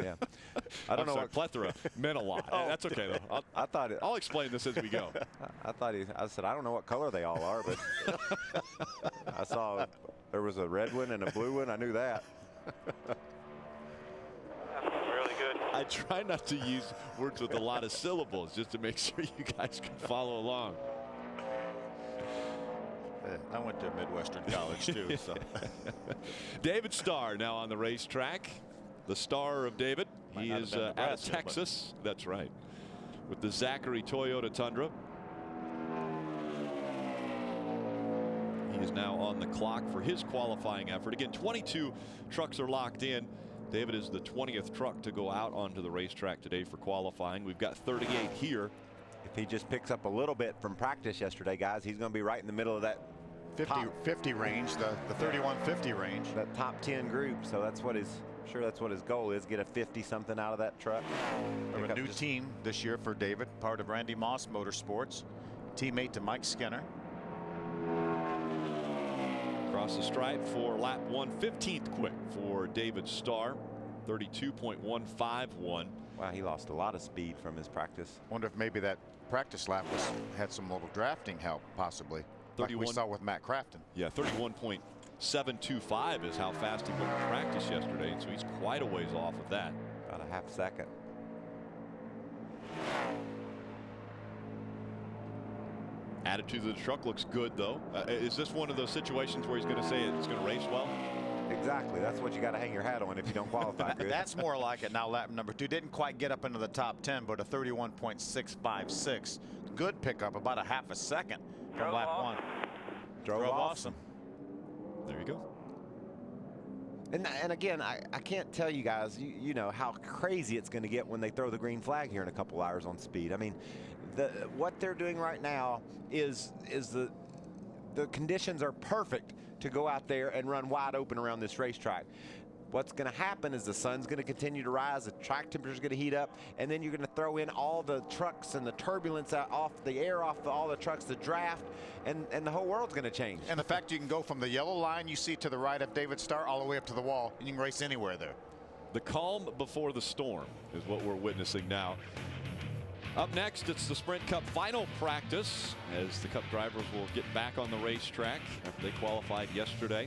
S3: Yeah, I don't know
S2: sorry,
S3: what
S2: plethora meant a lot. That's okay though. I'll explain this as we go.
S3: I said I don't know what color they all are, but I saw there was a red one and a blue one. I knew that.
S13: Really good.
S2: I try not to use words with a lot of syllables just to make sure you guys can follow along.
S17: I went to Midwestern College too. So.
S2: David Starr now on the racetrack. The star of David. He is out of Texas. That's right. With the Zachary Toyota Tundra. He is now on the clock for his qualifying effort. Again, 22 trucks are locked in. David is the 20th truck to go out onto the racetrack today for qualifying. We've got 38 here.
S3: If he just picks up a little bit from practice yesterday, guys, he's going to be right in the middle of that
S4: 50 range, the 3150 range.
S3: That top 10 group. So that's what his goal is, get a 50 something out of that truck.
S4: We have a new team this year for David, part of Randy Moss Motorsports, teammate to Mike Skinner.
S2: Across the stripe for lap 1, 15th quick for David Starr, 32.151.
S3: Wow, he lost a lot of speed from his practice.
S4: Wonder if maybe that practice lap had some little drafting help, possibly, like we saw with Matt Crafton.
S2: Yeah, 31.725 is how fast he went to practice yesterday, and so he's quite a ways off of that.
S3: About a half second.
S2: Attitude of the truck looks good, though. Is this one of those situations where he's going to say it's going to race well?
S3: Exactly. That's what you got to hang your hat on if you don't qualify good.
S17: That's more like it now. Lap number 2 didn't quite get up into the top 10, but a 31.656. Good pickup, about a half a second from lap 1.
S3: Drove awesome.
S2: There you go.
S3: And again, I can't tell you guys, you know how crazy it's going to get when they throw the green flag here in a couple hours on speed. I mean, what they're doing right now is the conditions are perfect to go out there and run wide open around this racetrack. What's going to happen is the sun's going to continue to rise, the track temperature is going to heat up, and then you're going to throw in all the trucks and the turbulence off the air off all the trucks, the draft, and the whole world's going to change.
S4: And the fact you can go from the yellow line you see to the right of David Starr all the way up to the wall, and you can race anywhere there.
S2: The calm before the storm is what we're witnessing now. Up next, it's the Sprint Cup final practice as the Cup drivers will get back on the racetrack after they qualified yesterday.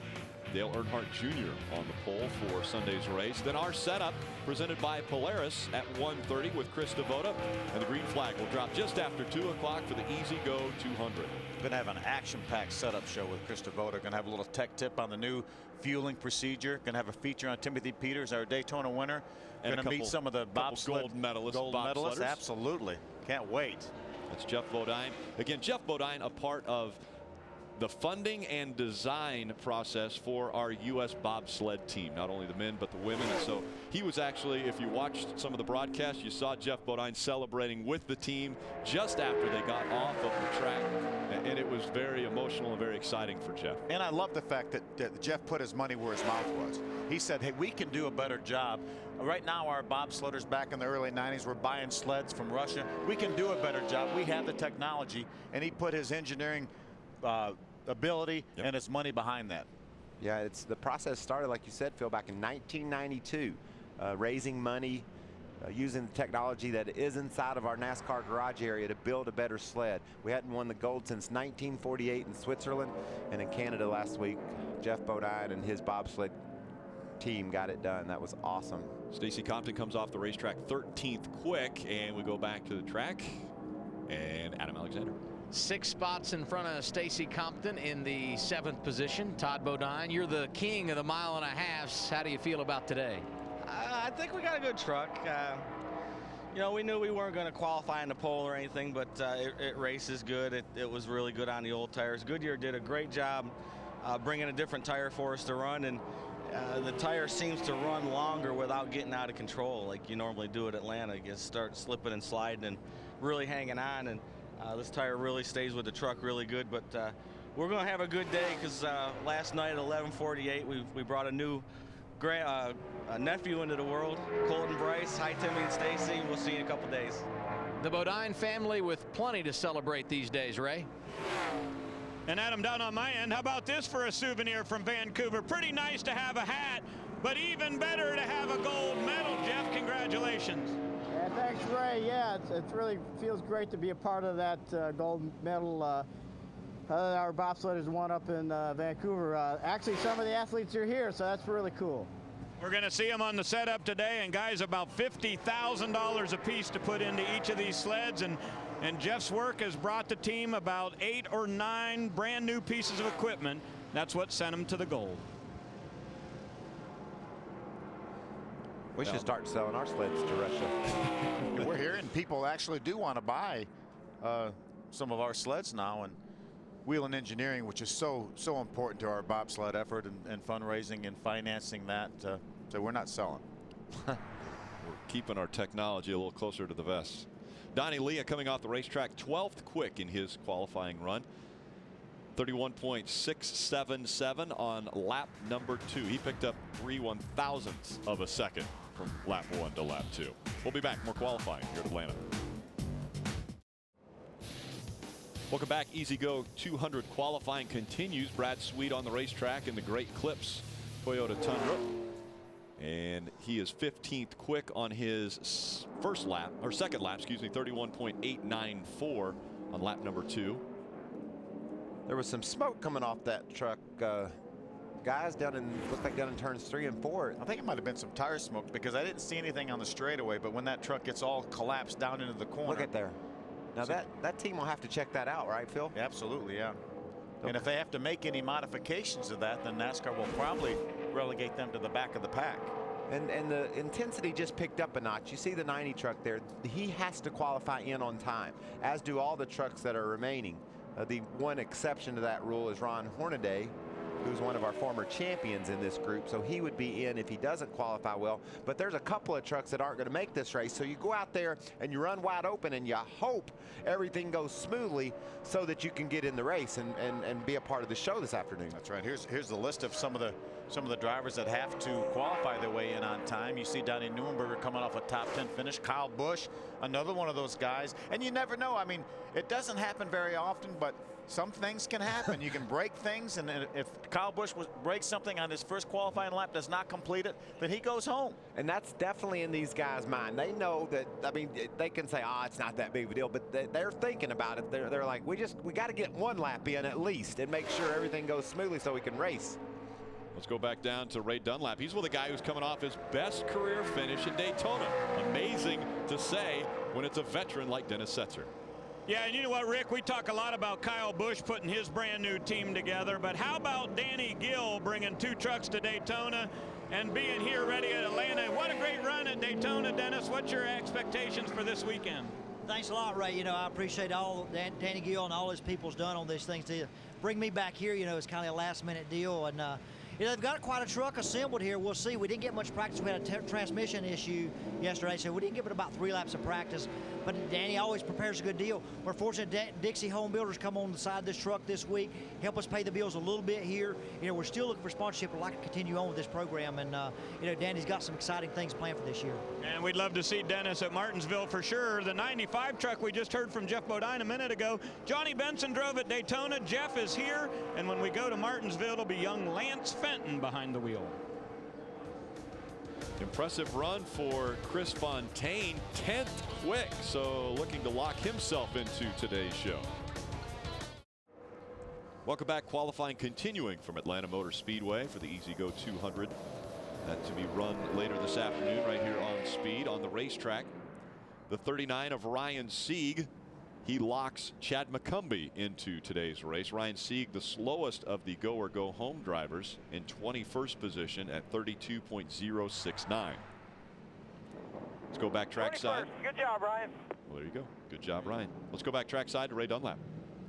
S2: Dale Earnhardt Jr. on the pole for Sunday's race. Then our setup presented by Polaris at 1:30 with Chris Devoda, and the green flag will drop just after 2 o'clock for the Easy Go 200.
S17: Going to have an action-packed setup show with Chris Devoda. Going to have a little tech tip on the new fueling procedure. Going to have a feature on Timothy Peters, our Daytona winner.
S2: And
S17: going to meet some of the
S2: gold medalists.
S17: Absolutely. Can't wait.
S2: That's Jeff Bodine. Again, Jeff Bodine, a part of the funding and design process for our U.S. bobsled team, not only the men but the women. And so he was actually, if you watched some of the broadcasts, you saw Jeff Bodine celebrating with the team just after they got off of the track, and it was very emotional and very exciting for Jeff.
S4: And I love the fact that Jeff put his money where his mouth was. He said, hey, we can do a better job. Right now, our bobsledders back in the early 90s were buying sleds from Russia. We can do a better job. We have the technology, and he put his engineering ability and his money behind that.
S3: Yeah, it's the process started, like you said, Phil, back in 1992, raising money, using the technology that is inside of our NASCAR garage area to build a better sled. We hadn't won the gold since 1948 in Switzerland, and in Canada last week, Jeff Bodine and his bobsled team got it done. That was awesome.
S2: Stacy Compton comes off the racetrack 13th quick, and we go back to the track, and Adam Alexander.
S6: 6 spots in front of Stacy Compton in the 7th position. Todd Bodine, you're the king of the 1.5 miles. How do you feel about today?
S15: I think we got a good truck. You know, we knew we weren't going to qualify in the pole or anything, but it races good. It was really good on the old tires. Goodyear did a great job bringing a different tire for us to run, and the tire seems to run longer without getting out of control like you normally do at Atlanta. You start slipping and sliding and really hanging on, and this tire really stays with the truck really good. But we're going to have a good day because last night at 11:48 we brought a new nephew into the world, Colton Bryce. Hi, Timmy and Stacy. We'll see you in a couple days.
S6: The Bodine family with plenty to celebrate these days, Ray.
S5: And Adam, down on my end, how about this for a souvenir from Vancouver? Pretty nice to have a hat, but even better to have a gold medal. Jeff, congratulations.
S18: Yeah, thanks, Ray. Yeah, it really feels great to be a part of that gold medal. Our bobsledders won up in Vancouver. Actually, some of the athletes are here, so that's really cool.
S5: We're going to see them on the setup today, and guys, about $50,000 a piece to put into each of these sleds, and Jeff's work has brought the team about 8 or 9 brand new pieces of equipment. That's what sent them to the gold.
S3: We should start selling our sleds to Russia.
S4: We're hearing people actually do want to buy some of our sleds now, and Whelen Engineering, which is so important to our bobsled effort and fundraising and financing that, so we're not selling.
S2: We're keeping our technology a little closer to the vest. Donnie Leah coming off the racetrack 12th quick in his qualifying run. 31.677 on lap number 2. He picked up 3/1000ths of a second from lap 1 to lap 2. We'll be back. More qualifying here at Atlanta. Welcome back. Easy Go 200 qualifying continues. Brad Sweet on the racetrack in the Great Clips Toyota Tundra. And he is 15th quick on his second lap, excuse me, 31.894 on lap number 2.
S3: There was some smoke coming off that truck, guys, looked like down in turns 3 and 4.
S4: I think it might have been some tire smoke because I didn't see anything on the straightaway, but when that truck gets all collapsed down into the corner.
S3: Look at there. Now that team will have to check that out, right, Phil?
S4: Absolutely, yeah. Okay. And if they have to make any modifications to that, then NASCAR will probably relegate them to the back of the pack.
S3: And the intensity just picked up a notch. You see the 90 truck there. He has to qualify in on time, as do all the trucks that are remaining. The one exception to that rule is Ron Hornaday who's one of our former champions in this group, so he would be in if he doesn't qualify well. But there's a couple of trucks that aren't going to make this race, so you go out there and you run wide open and you hope everything goes smoothly so that you can get in the race and be a part of the show this afternoon.
S17: That's right. Here's the list of some of the drivers that have to qualify their way in on time. You see Donnie Neuenberger coming off a top 10 finish. Kyle Busch, another one of those guys. And you never know. I mean, it doesn't happen very often, but some things can happen. You can break things, and if Kyle Busch breaks something on his first qualifying lap, does not complete it, then he goes home.
S3: And that's definitely in these guys' mind. They know that, I mean, they can say, it's not that big of a deal, but they're thinking about it. They're like, we got to get one lap in at least and make sure everything goes smoothly so we can race.
S2: Let's go back down to Ray Dunlap. He's with a guy who's coming off his best career finish in Daytona. Amazing to say when it's a veteran like Dennis Setzer.
S5: Yeah, and you know what, Rick? We talk a lot about Kyle Busch putting his brand new team together, but how about Danny Gill bringing 2 trucks to Daytona and being here ready at Atlanta? What a great run at Daytona, Dennis. What's your expectations for this weekend?
S19: Thanks a lot, Ray. You know, I appreciate all Danny Gill and all his people's done on these things to bring me back here. You know, it's kind of a last-minute deal, and you know, they've got quite a truck assembled here. We'll see. We didn't get much practice. We had a transmission issue yesterday, so we didn't give it about 3 laps of practice. But Danny always prepares a good deal. We're fortunate Dixie Home Builders come on the side of this truck this week, help us pay the bills a little bit here. You know, we're still looking for sponsorship. We'd like to continue on with this program, and you know, Danny's got some exciting things planned for this year.
S5: And we'd love to see Dennis at Martinsville for sure. The 95 truck we just heard from Jeff Bodine a minute ago. Johnny Benson drove at Daytona. Jeff is here, and when we go to Martinsville, it'll be young Lance Fenton behind the wheel.
S2: Impressive run for Chris Fontaine, 10th quick, so looking to lock himself into today's show. Welcome back. Qualifying continuing from Atlanta Motor Speedway for the Easy Go 200. That to be run later this afternoon right here on Speed on the racetrack. The 39 of Ryan Sieg. He locks Chad McCumbee into today's race. Ryan Sieg, the slowest of the go or go home drivers, in 21st position at 32.069. Let's go back trackside.
S13: Good job, Ryan.
S2: Well, there you go. Good job, Ryan. Let's go back trackside to Ray Dunlap.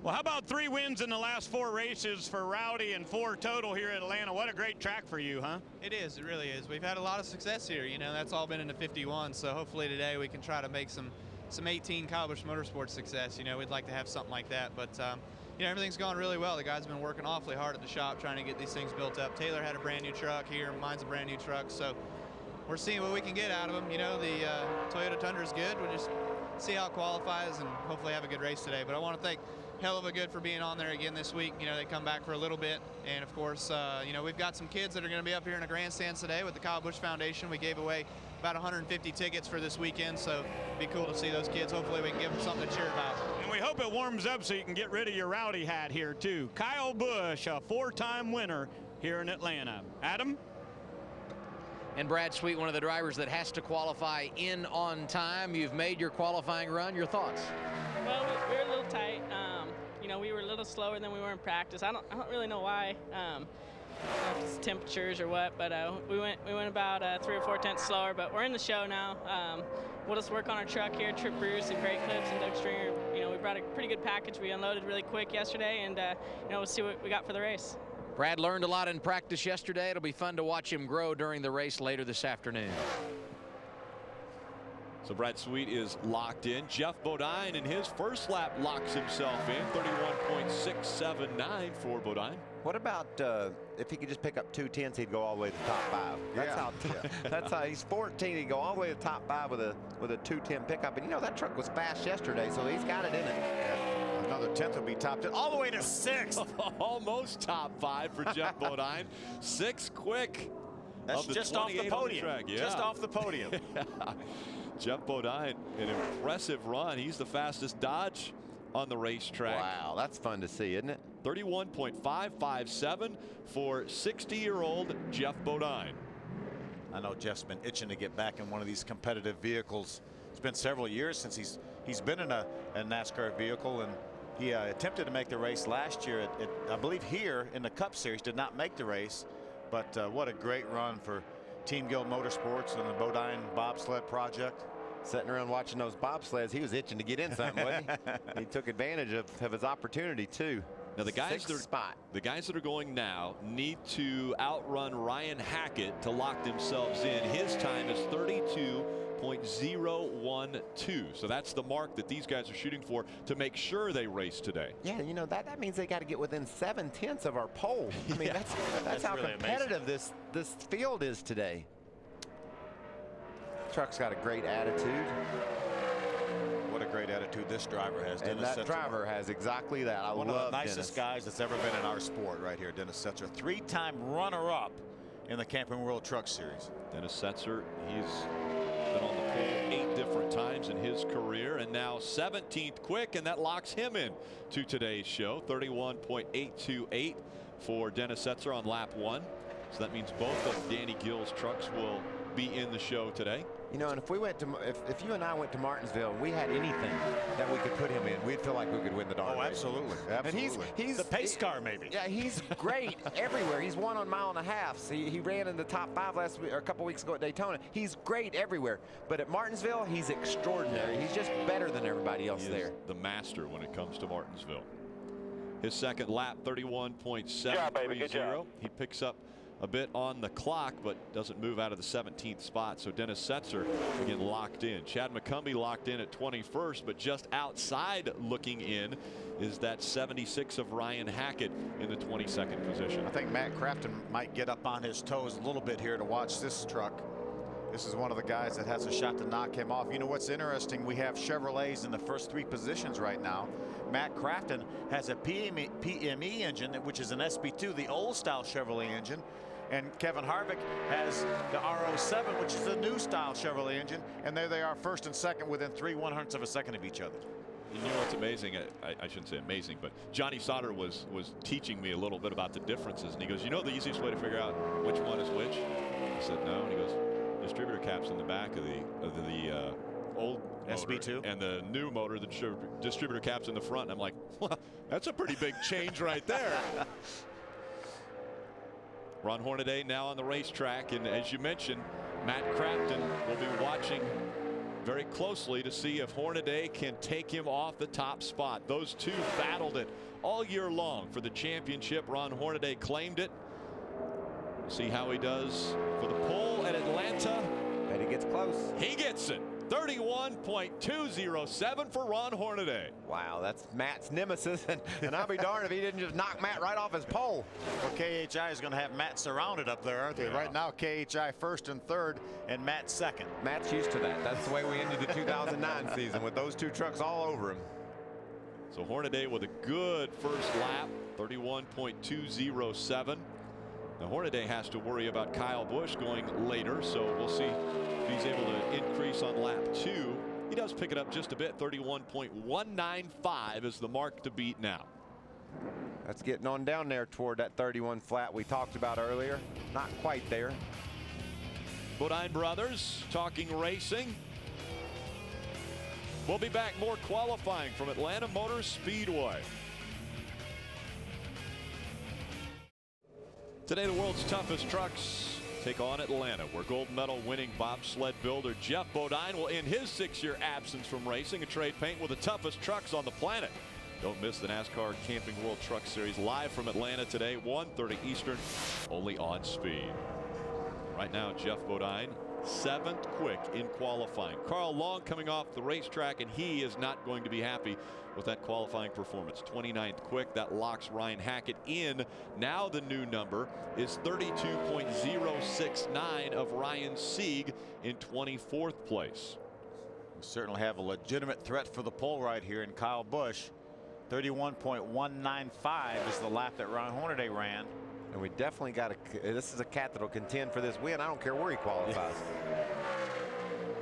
S5: Well, how about 3 wins in the last 4 races for Rowdy and 4 total here at Atlanta? What a great track for you, huh?
S20: It is. It really is. We've had a lot of success here. You know, that's all been in the 51. So hopefully today we can try to make some 18 Kyle Busch Motorsports success. You know, we'd like to have something like that. But, you know, everything's gone really well. The guys have been working awfully hard at the shop trying to get these things built up. Taylor had a brand new truck here. Mine's a brand new truck. So we're seeing what we can get out of them. You know, the Toyota Tundra is good. We'll just see how it qualifies and hopefully have a good race today. But I want to thank Hell of a Good for being on there again this week. You know, they come back for a little bit. And, of course, you know, we've got some kids that are going to be up here in the grandstands today with the Kyle Busch Foundation. We gave away about 150 tickets for this weekend, so it'd be cool to see those kids. Hopefully we can give them something to cheer about.
S5: And we hope it warms up so you can get rid of your Rowdy hat here, too. Kyle Busch, a 4-time winner here in Atlanta. Adam?
S6: And Brad Sweet, one of the drivers that has to qualify in on time. You've made your qualifying run. Your thoughts?
S21: Well, we were a little tight. You know, we were a little slower than we were in practice. I don't really know why. I don't know if it's temperatures or what, but we went about 3 or 4 tenths slower. But we're in the show now. We'll just work on our truck here. Trip Bruce and Brake Clips and Doug Stringer. You know, we brought a pretty good package. We unloaded really quick yesterday, and you know, we'll see what we got for the race.
S6: Brad learned a lot in practice yesterday. It'll be fun to watch him grow during the race later this afternoon.
S2: So Brad Sweet is locked in. Jeff Bodine in his first lap locks himself in. 31.679 for Bodine.
S3: What about if he could just pick up 2 tenths, he'd go all the way to the top 5. That's how he's 14. He'd go all the way to the top 5 with a 210 pickup. And you know that truck was fast yesterday, so he's got it in it.
S17: Yeah. Another 10th will be top 10, all the way to 6th.
S2: Almost top 5 for Jeff Bodine. 6th quick.
S17: That's just off the podium.
S2: Yeah.
S17: Just off the podium.
S2: Jeff Bodine, an impressive run. He's the fastest Dodge on the racetrack.
S3: Wow, that's fun to see, isn't it?
S2: 31.557 for 60-year-old Jeff Bodine.
S17: I know Jeff's been itching to get back in one of these competitive vehicles. It's been several years since he's been in a NASCAR vehicle, and he attempted to make the race last year. I believe here in the Cup Series, did not make the race, but what a great run for Team Gill Motorsports and the Bodine Bobsled Project.
S3: Sitting around watching those bobsleds, he was itching to get in something, wasn't he? He took advantage of his opportunity, too.
S2: Now the guys
S3: Sixth spot.
S2: The guys that are going now need to outrun Ryan Hackett to lock themselves in. His time is 32.012. So that's the mark that these guys are shooting for to make sure they race today.
S3: Yeah, you know, that means they got to get within 7/10 of our pole. I mean,
S2: Yeah.
S3: that's how
S17: really
S3: competitive this field is today. Truck's got a great attitude.
S17: What a great attitude this driver has.
S3: And
S17: Dennis
S3: that
S17: Setzer.
S3: driver has exactly that. I
S17: One
S3: love
S17: of the nicest guys that's ever been in our sport right here, Dennis Setzer. 3-time runner-up in the Camping World Truck Series.
S2: Dennis Setzer, he's been on the pole 8 different times in his career, and now 17th quick, and that locks him in to today's show. 31.828 for Dennis Setzer on lap 1. So that means both of Danny Gill's trucks will be in the show today.
S3: You know, and if we went to, if you and I went to Martinsville and we had anything that we could put him in, we'd feel like we could win the darn race.
S17: Absolutely.
S3: And he's
S17: the pace car, maybe.
S3: Yeah, he's great everywhere. He's won on mile and a half. So he ran in the top 5 last week, or a couple weeks ago at Daytona. He's great everywhere. But at Martinsville, he's extraordinary. He's just better than everybody else there.
S2: The master when it comes to Martinsville. His second lap, 31.730. He picks up a bit on the clock, but doesn't move out of the 17th spot. So Dennis Setzer again locked in. Chad McCumbee locked in at 21st, but just outside looking in is that 76 of Ryan Hackett in the 22nd position.
S17: I think Matt Crafton might get up on his toes a little bit here to watch this truck. This is one of the guys that has a shot to knock him off. You know what's interesting? We have Chevrolets in the first 3 positions right now. Matt Crafton has a PME engine, which is an SB2, the old style Chevrolet engine. And Kevin Harvick has the RO7, which is the new style Chevrolet engine. And there they are, first and second, within 3/100ths of a second of each other.
S2: You know what's amazing? I shouldn't say amazing, but Johnny Sauter was teaching me a little bit about the differences. And he goes, you know the easiest way to figure out which one is which? I said, no. And he goes, distributor caps in the back of the old
S17: SB2
S2: and the new motor, the distributor caps in the front. And I'm like, well, that's a pretty big change right there. Ron Hornaday now on the racetrack, and as you mentioned, Matt Crafton will be watching very closely to see if Hornaday can take him off the top spot. Those two battled it all year long for the championship. Ron Hornaday claimed it. See how he does for the pole at Atlanta.
S3: Bet he gets close.
S2: He gets it. 31.207 for Ron Hornaday.
S3: Wow, that's Matt's nemesis, and I'll be darned if he didn't just knock Matt right off his pole.
S17: Well, KHI is going to have Matt surrounded up there, aren't they?
S2: Yeah.
S17: Right now, KHI first and third, and Matt second.
S3: Matt's used to that. That's the way we ended the 2009 season, with those 2 trucks all over him.
S2: So Hornaday with a good first lap, 31.207. Now Hornaday has to worry about Kyle Busch going later, so we'll see if he's able to increase on lap 2. He does pick it up just a bit. 31.195 is the mark to beat now.
S3: That's getting on down there toward that 31 flat we talked about earlier. Not quite there.
S2: Bodine Brothers talking racing. We'll be back, more qualifying from Atlanta Motor Speedway. Today, the world's toughest trucks take on Atlanta, where gold medal winning bobsled builder Jeff Bodine will end his 6-year absence from racing and trade paint with the toughest trucks on the planet. Don't miss the NASCAR Camping World Truck Series live from Atlanta today, 1:30 Eastern, only on Speed. Right now, Jeff Bodine, 7th quick in qualifying. Carl Long coming off the racetrack, and he is not going to be happy with that qualifying performance. 29th quick, that locks Ryan Hackett in. Now the new number is 32.069 of Ryan Sieg in 24th place.
S17: We certainly have a legitimate threat for the pole right here in Kyle Busch. 31.195 is the lap that Ron Hornaday ran.
S3: And we definitely got this is a cat that'll contend for this win. I don't care where he qualifies.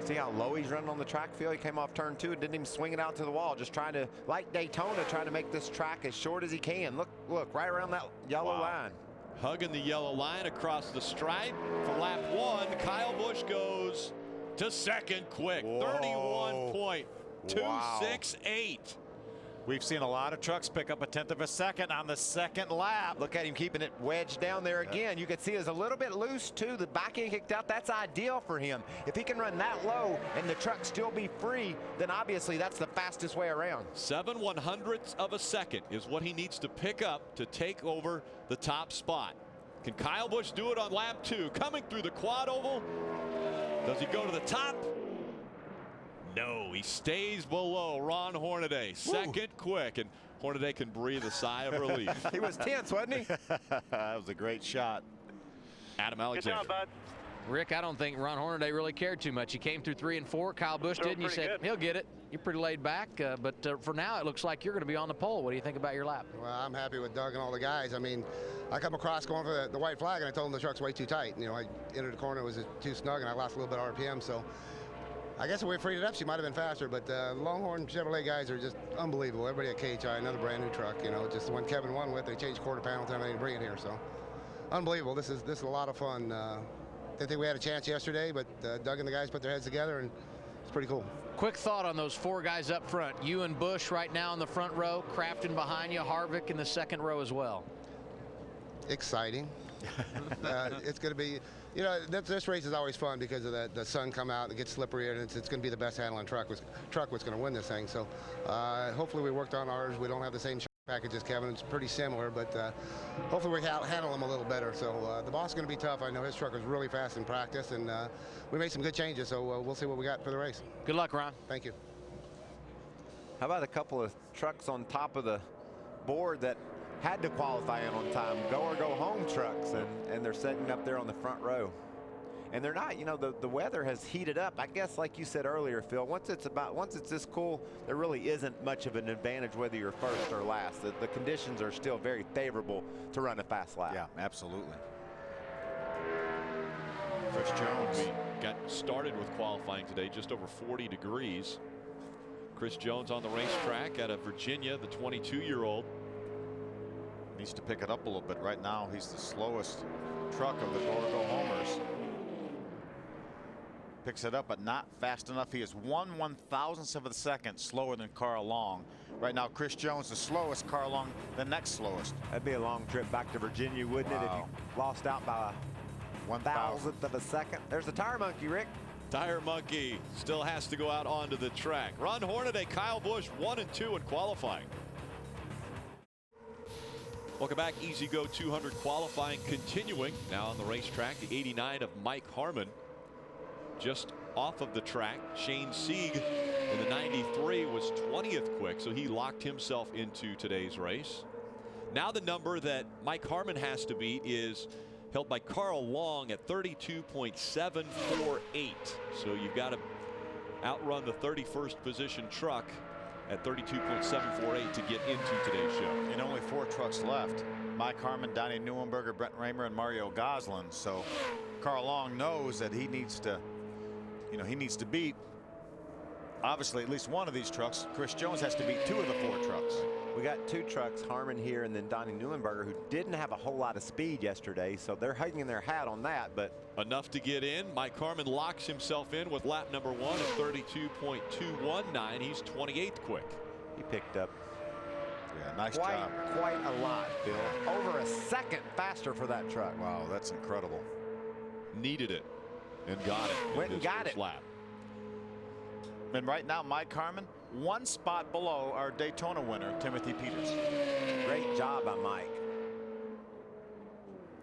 S3: See how low he's running on the track field? He came off turn 2 and didn't even swing it out to the wall. Just trying to, like Daytona, trying to make this track as short as he can. Look, right around that yellow line.
S2: Hugging the yellow line across the stripe for lap 1. Kyle Busch goes to 2nd quick. 31.268.
S17: We've seen a lot of trucks pick up a 1/10 of a second on the second lap.
S3: Look at him keeping it wedged down there again. You can see it's a little bit loose too. The back end kicked out. That's ideal for him. If he can run that low and the truck still be free, then obviously that's the fastest way around.
S2: 7/100ths of a second is what he needs to pick up to take over the top spot. Can Kyle Busch do it on lap 2? Coming through the quad oval. Does he go to the top? No, he stays below Ron Hornaday. Second quick, and Hornaday can breathe a sigh of relief.
S3: He was tense, wasn't he?
S17: That was a great shot.
S2: Adam Alexander.
S1: Good job, bud.
S6: Rick, I don't think Ron Hornaday really cared too much. He came through 3 and 4. Kyle Busch did, and you said he'll get it. You're pretty laid back, but for now it looks like you're going to be on the pole. What do you think about your lap?
S22: Well, I'm happy with Doug and all the guys. I mean, I come across going for the white flag, and I told him the truck's way too tight. You know, I entered the corner, it was too snug, and I lost a little bit of RPM, so I guess if we freed it up, she might have been faster, but Longhorn Chevrolet guys are just unbelievable. Everybody at KHI, another brand new truck, you know, just the one Kevin won with, they changed quarter panel time and bring it here, so unbelievable. This is a lot of fun. Didn't think we had a chance yesterday, but Doug and the guys put their heads together, and it's pretty cool.
S6: Quick thought on those 4 guys up front. You and Busch right now in the front row, Crafton behind you, Harvick in the second row as well.
S22: Exciting. It's going to be, you know, this race is always fun because of the sun come out and it gets slippery, and it's going to be the best handling truck was going to win this thing. So hopefully we worked on ours. We don't have the same package as Kevin. It's pretty similar, but hopefully we handle them a little better. So the boss is going to be tough. I know his truck was really fast in practice, and we made some good changes. So we'll see what we got for the race.
S6: Good luck, Ron.
S22: Thank you.
S3: How about a couple of trucks on top of the board that had to qualify in on time, go or go home trucks, and they're setting up there on the front row. And they're not, you know, the weather has heated up. I guess like you said earlier, Phil, once it's this cool, there really isn't much of an advantage whether you're first or last. The conditions are still very favorable to run a fast lap.
S17: Yeah, absolutely. Chris Jones.
S2: We got started with qualifying today, just over 40 degrees. Chris Jones on the racetrack out of Virginia, the 22-year-old.
S17: Needs to pick it up a little bit. Right now, he's the slowest truck of the go-or-go homers. Picks it up, but not fast enough. He is 1/1000th of a second slower than Carl Long. Right now, Chris Jones, the slowest. Carl Long, the next slowest.
S3: That'd be a long trip back to Virginia, wouldn't it, if you lost out by 1,000th of a second? There's the tire monkey, Rick.
S2: Tire monkey still has to go out onto the track. Ron Hornaday, Kyle Busch, 1 and 2 in qualifying. Welcome back. Easy Go 200 qualifying continuing now on the racetrack. The 89 of Mike Harmon just off of the track. Shane Sieg in the 93 was 20th quick, so he locked himself into today's race. Now the number that Mike Harmon has to beat is held by Carl Long at 32.748. So you've got to outrun the 31st position truck at 32.748 to get into today's show.
S17: And only 4 trucks left. Mike Harmon, Donnie Neuenberger, Brent Raymer, and Mario Goslin. So Carl Long knows that he needs to, you know, he needs to beat obviously at least one of these trucks. Chris Jones has to beat 2 of the 4 trucks.
S3: We got 2 trucks, Harmon here and then Donnie Neuenberger, who didn't have a whole lot of speed yesterday, so they're hanging their hat on that. But
S2: enough to get in. Mike Harmon locks himself in with lap number 1 at 32.219. He's 28th quick.
S3: He picked up
S17: nice job.
S3: Quite a lot, Bill. Over a second faster for that truck.
S17: Wow, that's incredible.
S2: Needed it and got it.
S3: Went and got it.
S2: Lap.
S17: And right now, Mike Harmon, 1 spot below our Daytona winner, Timothy Peters.
S3: Great job by Mike.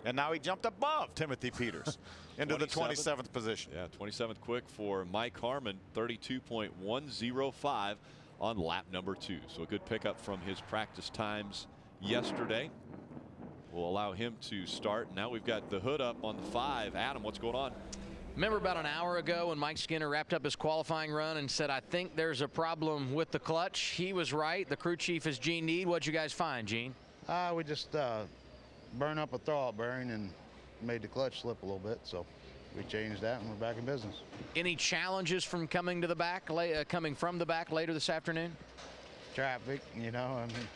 S17: And now he jumped above Timothy Peters into the 27th position.
S2: Yeah, 27th quick for Mike Harmon, 32.105 on lap number 2. So a good pickup from his practice times yesterday. Will allow him to start. Now we've got the hood up on the 5. Adam, what's going on?
S6: Remember about an hour ago when Mike Skinner wrapped up his qualifying run and said, I think there's a problem with the clutch? He was right. The crew chief is Gene Need. What'd you guys find, Gene?
S23: We just burned up a throwout bearing and made the clutch slip a little bit. So we changed that and we're back in business.
S6: Any challenges from coming to the back, coming from the back later this afternoon?
S23: Traffic, you know, I mean,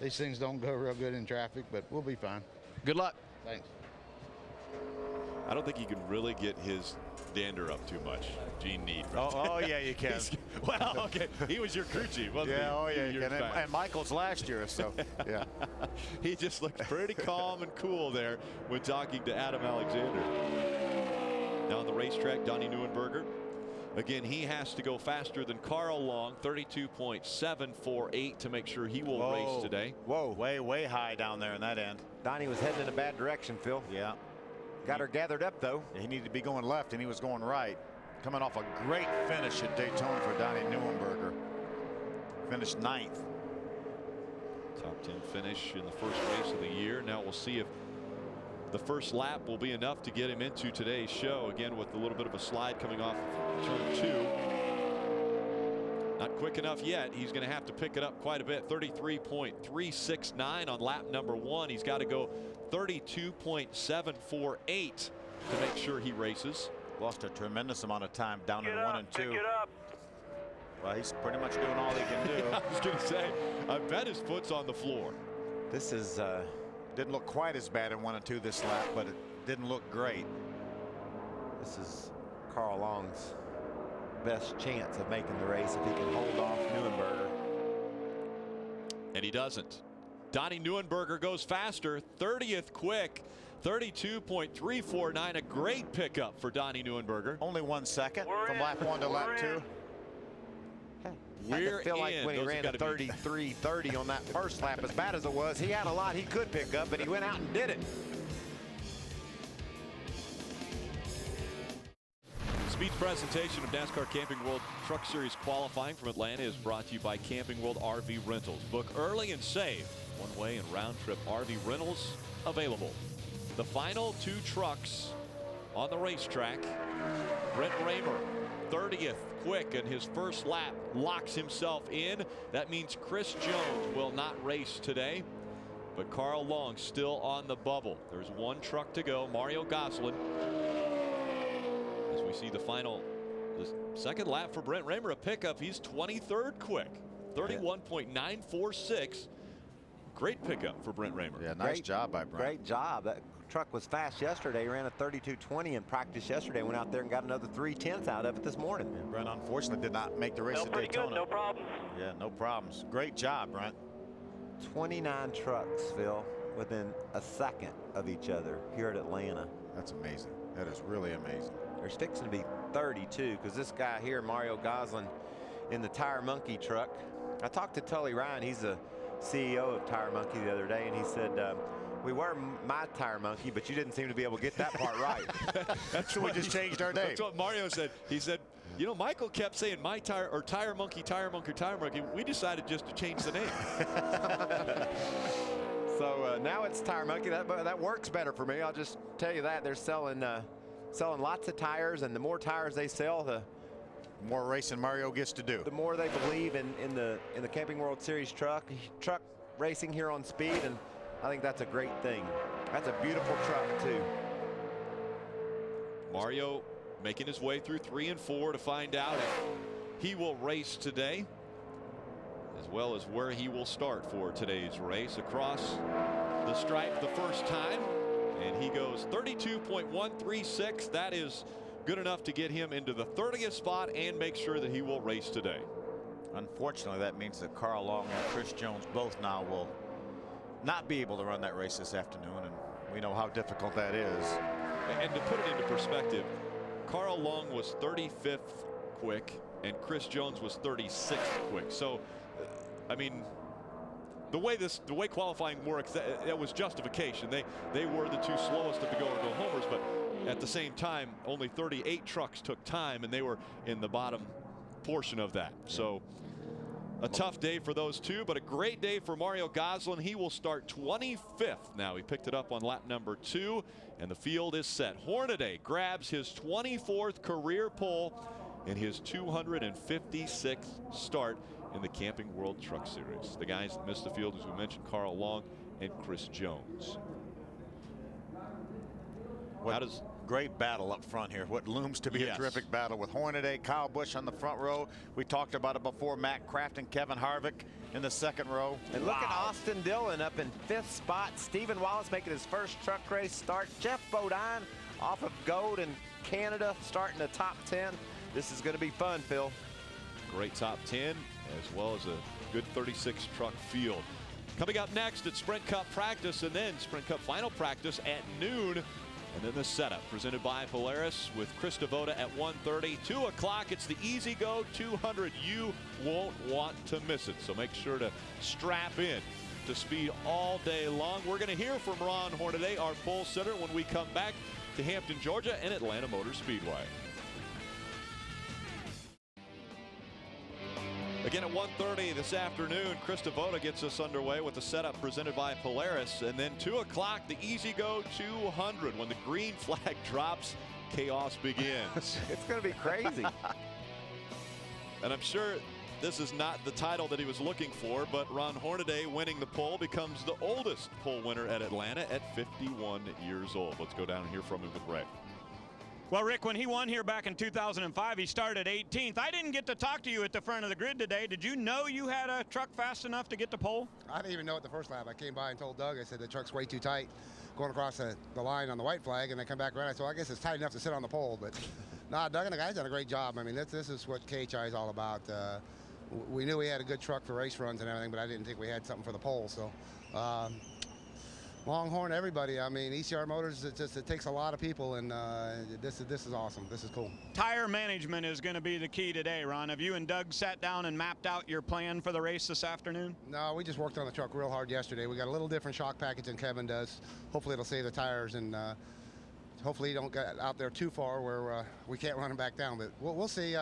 S23: these things don't go real good in traffic, but we'll be fine.
S6: Good luck.
S23: Thanks.
S2: I don't think he can really get his dander up too much. Gene Need. Right?
S17: Oh, yeah, you can.
S2: Well, okay. He was your crew chief, wasn't he?
S17: Yeah, oh, yeah.
S2: You
S17: And Michael's last year, so, yeah.
S2: He just looked pretty calm and cool there when talking to Adam Alexander. Now on the racetrack, Donnie Neuenberger. Again, he has to go faster than Carl Long, 32.748 to make sure he will race today.
S17: Whoa, way high down there in that end.
S3: Donnie was heading in a bad direction, Phil.
S17: Yeah.
S3: Got her gathered up, though.
S17: Yeah, he needed to be going left, and he was going right. Coming off a great finish at Daytona for Donnie Neuenberger. Finished 9th.
S2: Top 10 finish in the first race of the year. Now we'll see if the first lap will be enough to get him into today's show. Again, with a little bit of a slide coming off of turn 2. Not quick enough yet. He's going to have to pick it up quite a bit. 33.369 on lap number 1. He's got to go 32.748 to make sure he races.
S17: Lost a tremendous amount of time down in 1 and 2.
S13: Pick it up.
S17: Well, he's pretty much doing all he can do.
S2: I was going to say, I bet his foot's on the floor.
S3: This is
S17: didn't look quite as bad in 1 and 2 this lap, but it didn't look great.
S3: This is Carl Long's best chance of making the race if he can hold off Neuenberger.
S2: And he doesn't. Donnie Neuenberger goes faster, 30th quick, 32.349. A great pickup for Donnie Neuenberger.
S17: Only 1 second from lap 1 to lap 2.
S3: I feel like when he ran a 33.30 on that first lap, as bad as it was, he had a lot he could pick up, and he went out and did it.
S2: Speed's presentation of NASCAR Camping World Truck Series qualifying from Atlanta is brought to you by Camping World RV Rentals. Book early and save. One-way and round-trip RV rentals available. The final 2 trucks on the racetrack. Brent Raymer, 30th quick, and his first lap locks himself in. That means Chris Jones will not race today, but Carl Long still on the bubble. There's 1 truck to go. Mario Gosselin. As we see the second lap for Brent Raymer, a pickup. He's 23rd quick, 31.946. Great pickup for Brent Raymer.
S17: Yeah, nice job by Brent.
S3: Great job. That truck was fast yesterday. He ran a 32.20 in practice yesterday. Went out there and got another 3/10 out of it this morning.
S17: Yeah, Brent unfortunately did not make the race at Daytona.
S13: Good, no problems.
S17: Yeah, no problems. Great job, Brent.
S3: 29 trucks, Phil, within a second of each other here at Atlanta.
S17: That's amazing. That is really amazing.
S3: There's fixing to be 32 because this guy here, Mario Gosselin, in the Tire Monkey truck. I talked to Tully Ryan. He's the CEO of Tire Monkey the other day, and he said, we were my Tire Monkey, but you didn't seem to be able to get that part right.
S17: So we just changed our name.
S2: That's what Mario said. He said, you know, Michael kept saying my tire, or Tire Monkey, Tire Monkey, Tire Monkey. We decided just to change the name.
S3: So now it's Tire Monkey. That works better for me. I'll just tell you that. They're selling lots of tires, and the more tires they sell, the
S17: more racing Mario gets to do.
S3: The more they believe in the Camping World Series truck racing here on Speed, and I think that's a great thing. That's a beautiful truck too.
S2: Mario making his way through 3 and 4 to find out if he will race today, as well as where he will start for today's race. Across the stripe the first time, and he goes 32.136. That is good enough to get him into the 30th spot and make sure that he will race today.
S17: Unfortunately, that means that Carl Long and Chris Jones both now will not be able to run that race this afternoon, and we know how difficult that is.
S2: And to put it into perspective, Carl Long was 35th quick and Chris Jones was 36th quick. So I mean, the way qualifying works, that was justification. They were the 2 slowest of the go-or-go homers, but at the same time only 38 trucks took time, and they were in the bottom portion of that. So a tough day for those 2, but a great day for Mario Gosselin. He will start 25th now. He picked it up on lap number 2, and the field is set. Hornaday grabs his 24th career pole in his 256th start in the Camping World Truck Series. The guys that missed the field, as we mentioned, Carl Long and Chris Jones.
S17: Great battle up front here. What looms to be a terrific battle with Hornaday, Kyle Busch on the front row. We talked about it before. Matt Kraft and Kevin Harvick in the second row.
S3: And look at Austin Dillon up in 5th spot. Stephen Wallace making his first truck race start. Jeff Bodine off of gold in Canada, starting the top 10. This is going to be fun, Phil.
S2: Great top 10, as well as a good 36 truck field. Coming up next at Sprint Cup practice, and then Sprint Cup final practice at noon. And then the setup presented by Polaris with Chris Devoda at 1:30. 2 o'clock, it's the Easy Go 200. You won't want to miss it. So make sure to strap in to speed all day long. We're going to hear from Ron Hornaday, our pole sitter, when we come back to Hampton, Georgia and Atlanta Motor Speedway. Again at 1:30 this afternoon, Chris Devoda gets us underway with the setup presented by Polaris. And then 2 o'clock, the Easy Go 200. When the green flag drops, chaos begins.
S3: It's going to be crazy.
S2: And I'm sure this is not the title that he was looking for, but Ron Hornaday winning the pole becomes the oldest pole winner at Atlanta at 51 years old. Let's go down and hear from him with Ray.
S5: Well, Rick, when he won here back in 2005, he started 18th. I didn't get to talk to you at the front of the grid today. Did you know you had a truck fast enough to get to pole?
S22: I didn't even know it the first lap. I came by and told Doug, I said the truck's way too tight going across the line on the white flag, and I come back around. I said, well, I guess it's tight enough to sit on the pole. But nah, Doug and the guys done a great job. I mean, this is what KHI is all about. We knew we had a good truck for race runs and everything, but I didn't think we had something for the pole. So Longhorn, everybody. I mean, ECR Motors, it takes a lot of people, and this is awesome. This is cool.
S5: Tire management is going to be the key today, Ron. Have you and Doug sat down and mapped out your plan for the race this afternoon?
S22: No, we just worked on the truck real hard yesterday. We got a little different shock package than Kevin does. Hopefully it'll save the tires, and hopefully you don't get out there too far where we can't run them back down. But we'll see.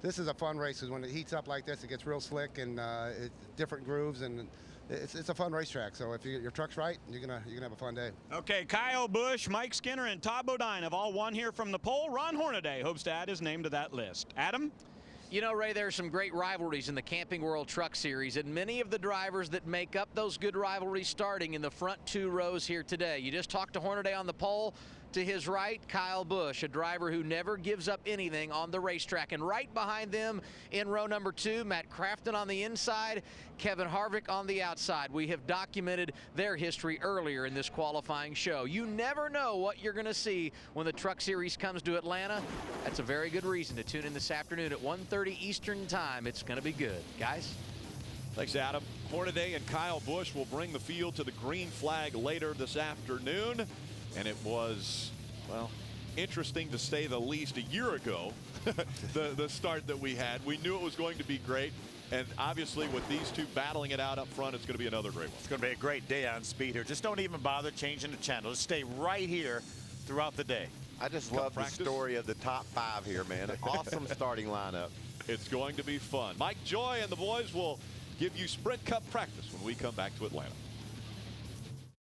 S22: This is a fun race, because when it heats up like this, it gets real slick, and it's different grooves, and it's a fun racetrack. So if your truck's right, you're gonna have a fun day.
S5: Okay, Kyle Busch, Mike Skinner, and Todd Bodine have all won here from the pole. Ron Hornaday hopes to add his name to that list. Adam?
S6: You know, Ray, there are some great rivalries in the Camping World Truck Series, and many of the drivers that make up those good rivalries starting in the front 2 rows here today. You just talked to Hornaday on the pole. To his right, Kyle Busch, a driver who never gives up anything on the racetrack. And right behind them in row number 2, Matt Crafton on the inside, Kevin Harvick on the outside. We have documented their history earlier in this qualifying show. You never know what you're going to see when the Truck Series comes to Atlanta. That's a very good reason to tune in this afternoon at 1:30 Eastern Time. It's going to be good. Guys?
S2: Thanks, Adam. Hornaday and Kyle Busch will bring the field to the green flag later this afternoon. And it was, well, interesting to say the least a year ago, the start that we had. We knew it was going to be great. And obviously with these two battling it out up front, it's going to be another great one.
S17: It's going to be a great day on speed here. Just don't even bother changing the channel. Just stay right here throughout the day.
S3: I just love the story of the top 5 here, man. Awesome starting lineup.
S2: It's going to be fun. Mike Joy and the boys will give you Sprint Cup practice when we come back to Atlanta.